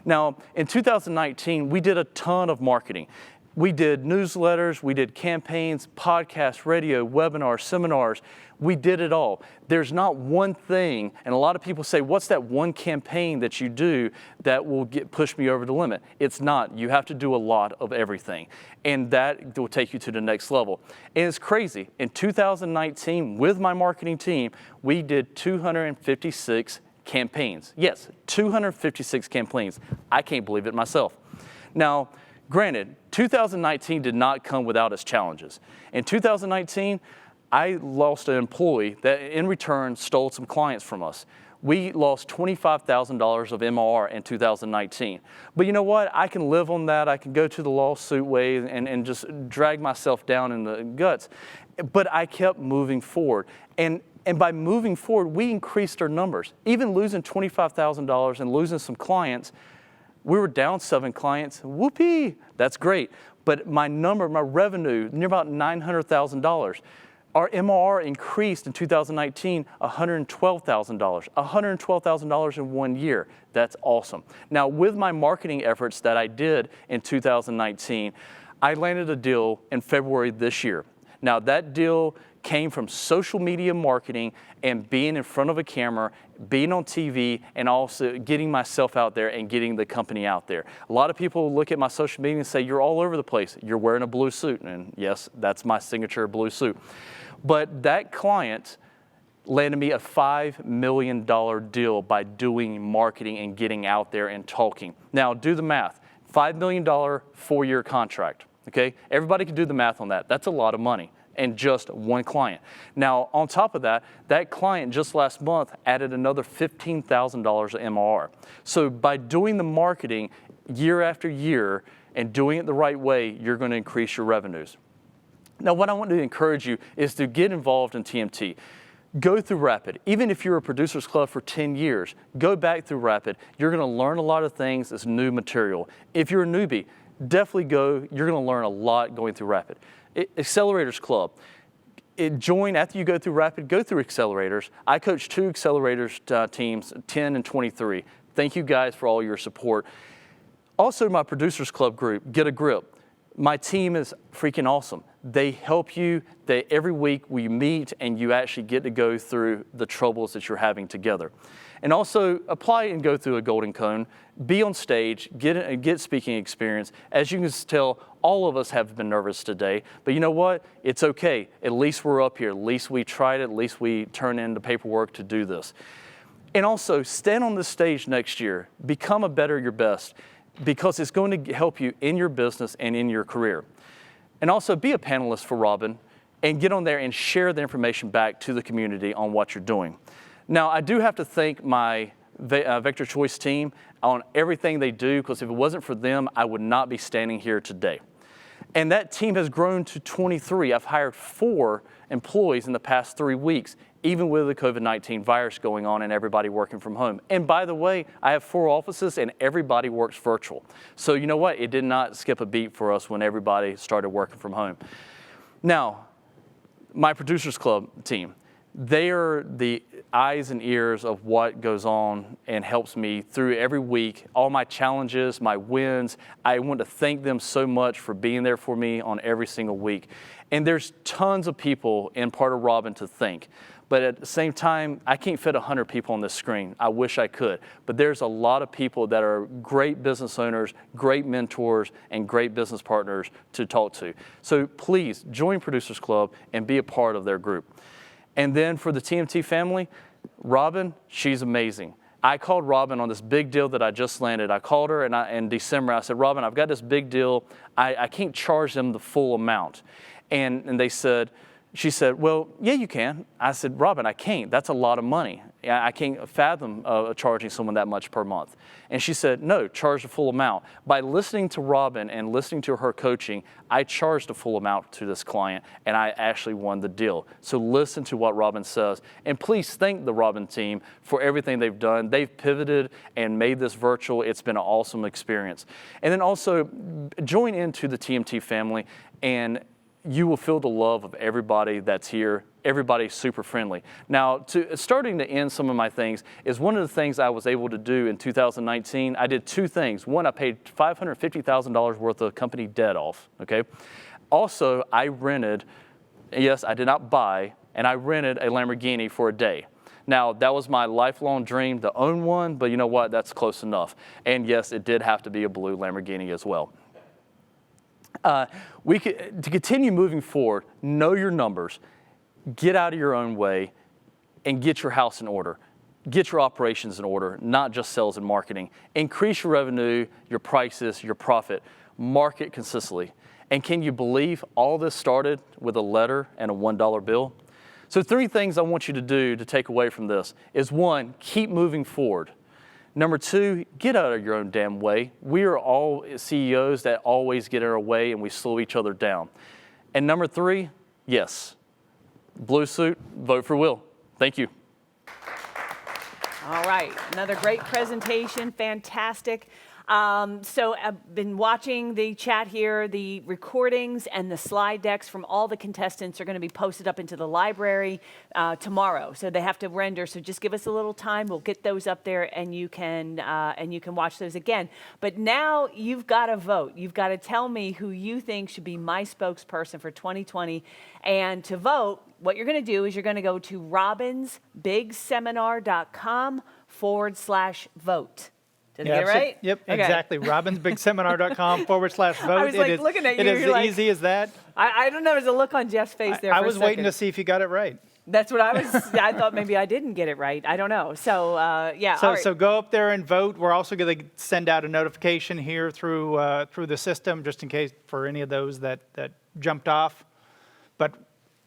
Now, in 2019, we did a ton of marketing. We did newsletters, we did campaigns, podcasts, radio, webinars, seminars. We did it all. There's not one thing, and a lot of people say, what's that one campaign that you do that will push me over the limit? It's not. You have to do a lot of everything, and that will take you to the next level. And it's crazy. In 2019, with my marketing team, we did 256 campaigns. Yes, 256 campaigns. I can't believe it myself. Now, granted, 2019 did not come without its challenges. In 2019, I lost an employee that in return stole some clients from us. We lost $25,000 of MRR in 2019. But you know what? I can live on that. I can go to the lawsuit way and just drag myself down in the guts. But I kept moving forward. And by moving forward, we increased our numbers. Even losing $25,000 and losing some clients, we were down 7 clients. Whoopee, that's great. But my revenue, near about $900,000. Our MRR increased in 2019 $112,000. $112,000 in 1 year. That's awesome. Now, with my marketing efforts that I did in 2019, I landed a deal in February this year. Now, that deal came from social media marketing and being in front of a camera, being on TV, and also getting myself out there and getting the company out there. A lot of people look at my social media and say, you're all over the place. You're wearing a blue suit. And yes, that's my signature blue suit. But that client landed me a $5 million deal by doing marketing and getting out there and talking. Now, do the math. $5 million 4-year contract, okay? Everybody can do the math on that. That's a lot of money. And just one client. Now, on top of that, that client just last month added another $15,000 of MRR. So by doing the marketing year after year and doing it the right way, you're going to increase your revenues. Now, what I want to encourage you is to get involved in TMT. Go through Rapid. Even if you're a Producers Club for 10 years, go back through Rapid. You're going to learn a lot of things as new material. If you're a newbie, definitely go. You're going to learn a lot going through Rapid. Accelerators Club. Join after you go through Rapid, go through Accelerators. I coach 2 Accelerators teams, 10 and 23. Thank you guys for all your support. Also, my Producers Club group, Get a Grip. My team is freaking awesome. They help you. Every week we meet and you actually get to go through the troubles that you're having together. And also apply and go through a Golden Cone, be on stage, get speaking experience. As you can tell, all of us have been nervous today, but you know what? It's okay. At least we're up here. At least we tried it. At least we turned in the paperwork to do this. And also stand on the stage next year. Become a better your best, because it's going to help you in your business and in your career. And also be a panelist for Robin and get on there and share the information back to the community on what you're doing. Now, I do have to thank my Vector Choice team on everything they do, because if it wasn't for them, I would not be standing here today. And that team has grown to 23. I've hired 4 employees in the past 3 weeks, even with the COVID-19 virus going on and everybody working from home. And by the way, I have 4 offices and everybody works virtual. So you know what? It did not skip a beat for us when everybody started working from home. Now, my Producers Club team, they are the eyes and ears of what goes on and helps me through every week, all my challenges, my wins. I want to thank them so much for being there for me on every single week. And there's tons of people in part of Robin to thank. But at the same time, I can't fit 100 people on this screen. I wish I could. But there's a lot of people that are great business owners, great mentors, and great business partners to talk to. So please join Producers Club and be a part of their group. And then for the TMT family, Robin, she's amazing. I called Robin on this big deal that I just landed. I called her in December. I said, Robin, I've got this big deal. I can't charge them the full amount. And she said, well, yeah, you can. I said, Robin, I can't. That's a lot of money. I can't fathom charging someone that much per month. And she said, no, charge the full amount. By listening to Robin and listening to her coaching, I charged the full amount to this client, and I actually won the deal. So listen to what Robin says. And please thank the Robin team for everything they've done. They've pivoted and made this virtual. It's been an awesome experience. And then also join into the TMT family, and you will feel the love of everybody that's here everybody's super friendly. Now, starting to end some of my things is one of the things I was able to do in 2019. I did two things. One, I paid $550,000 worth of company debt off, okay? Also, I rented, yes, I did not buy, and I rented a Lamborghini for a day. Now, that was my lifelong dream to own one, but you know what? That's close enough. And yes, it did have to be a blue Lamborghini as well. To continue moving forward, know your numbers. Get out of your own way and get your house in order. Get your operations in order, not just sales and marketing. Increase your revenue, your prices, your profit. Market consistently. And can you believe all this started with a letter and a $1 bill? So 3 things I want you to do to take away from this is 1, keep moving forward. Number 2, get out of your own damn way. We are all CEOs that always get in our way and we slow each other down. And number 3, yes. Blue suit, vote for Will. Thank you. All right, another great presentation, fantastic. So I've been watching the chat here. The recordings and the slide decks from all the contestants are going to be posted up into the library tomorrow. So they have to render. So just give us a little time. We'll get those up there, and you can watch those again. But now you've got to vote. You've got to tell me who you think should be my spokesperson for 2020. And to vote, what you're going to do is you're going to go to robinsbigseminar.com/vote. Did I get it right? Yep, Okay. exactly. robinsbigseminar.com/vote. I was like looking at you, It is you're like- easy as that. I don't know. There's a look on Jeff's face there. I for a was waiting to second. see if you got it right. That's what I was. I thought maybe I didn't get it right. I don't know. So yeah. all right. So go up there and vote. We're also going to send out a notification here through the system, just in case for any of those that jumped off. But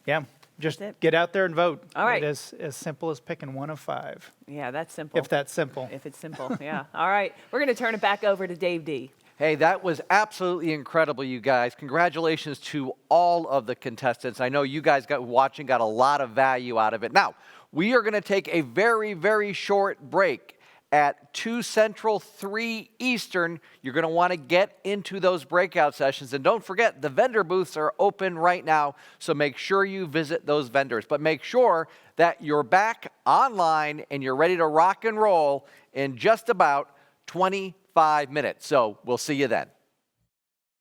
yeah, just That's it. get out there and vote. All right. It is as simple as picking one of 5, Yeah, that's simple. if that's simple. If it's simple, yeah. All right. We're going to turn it back over to Dave D. Hey, that was absolutely incredible, you guys. Congratulations to all of the contestants. I know you guys got a lot of value out of it. Now, we are going to take a very, very short break. At 2 Central, 3 Eastern, you're going to want to get into those breakout sessions. And don't forget, the vendor booths are open right now, so make sure you visit those vendors. But make sure that you're back online and you're ready to rock and roll in just about 25 minutes. So we'll see you then.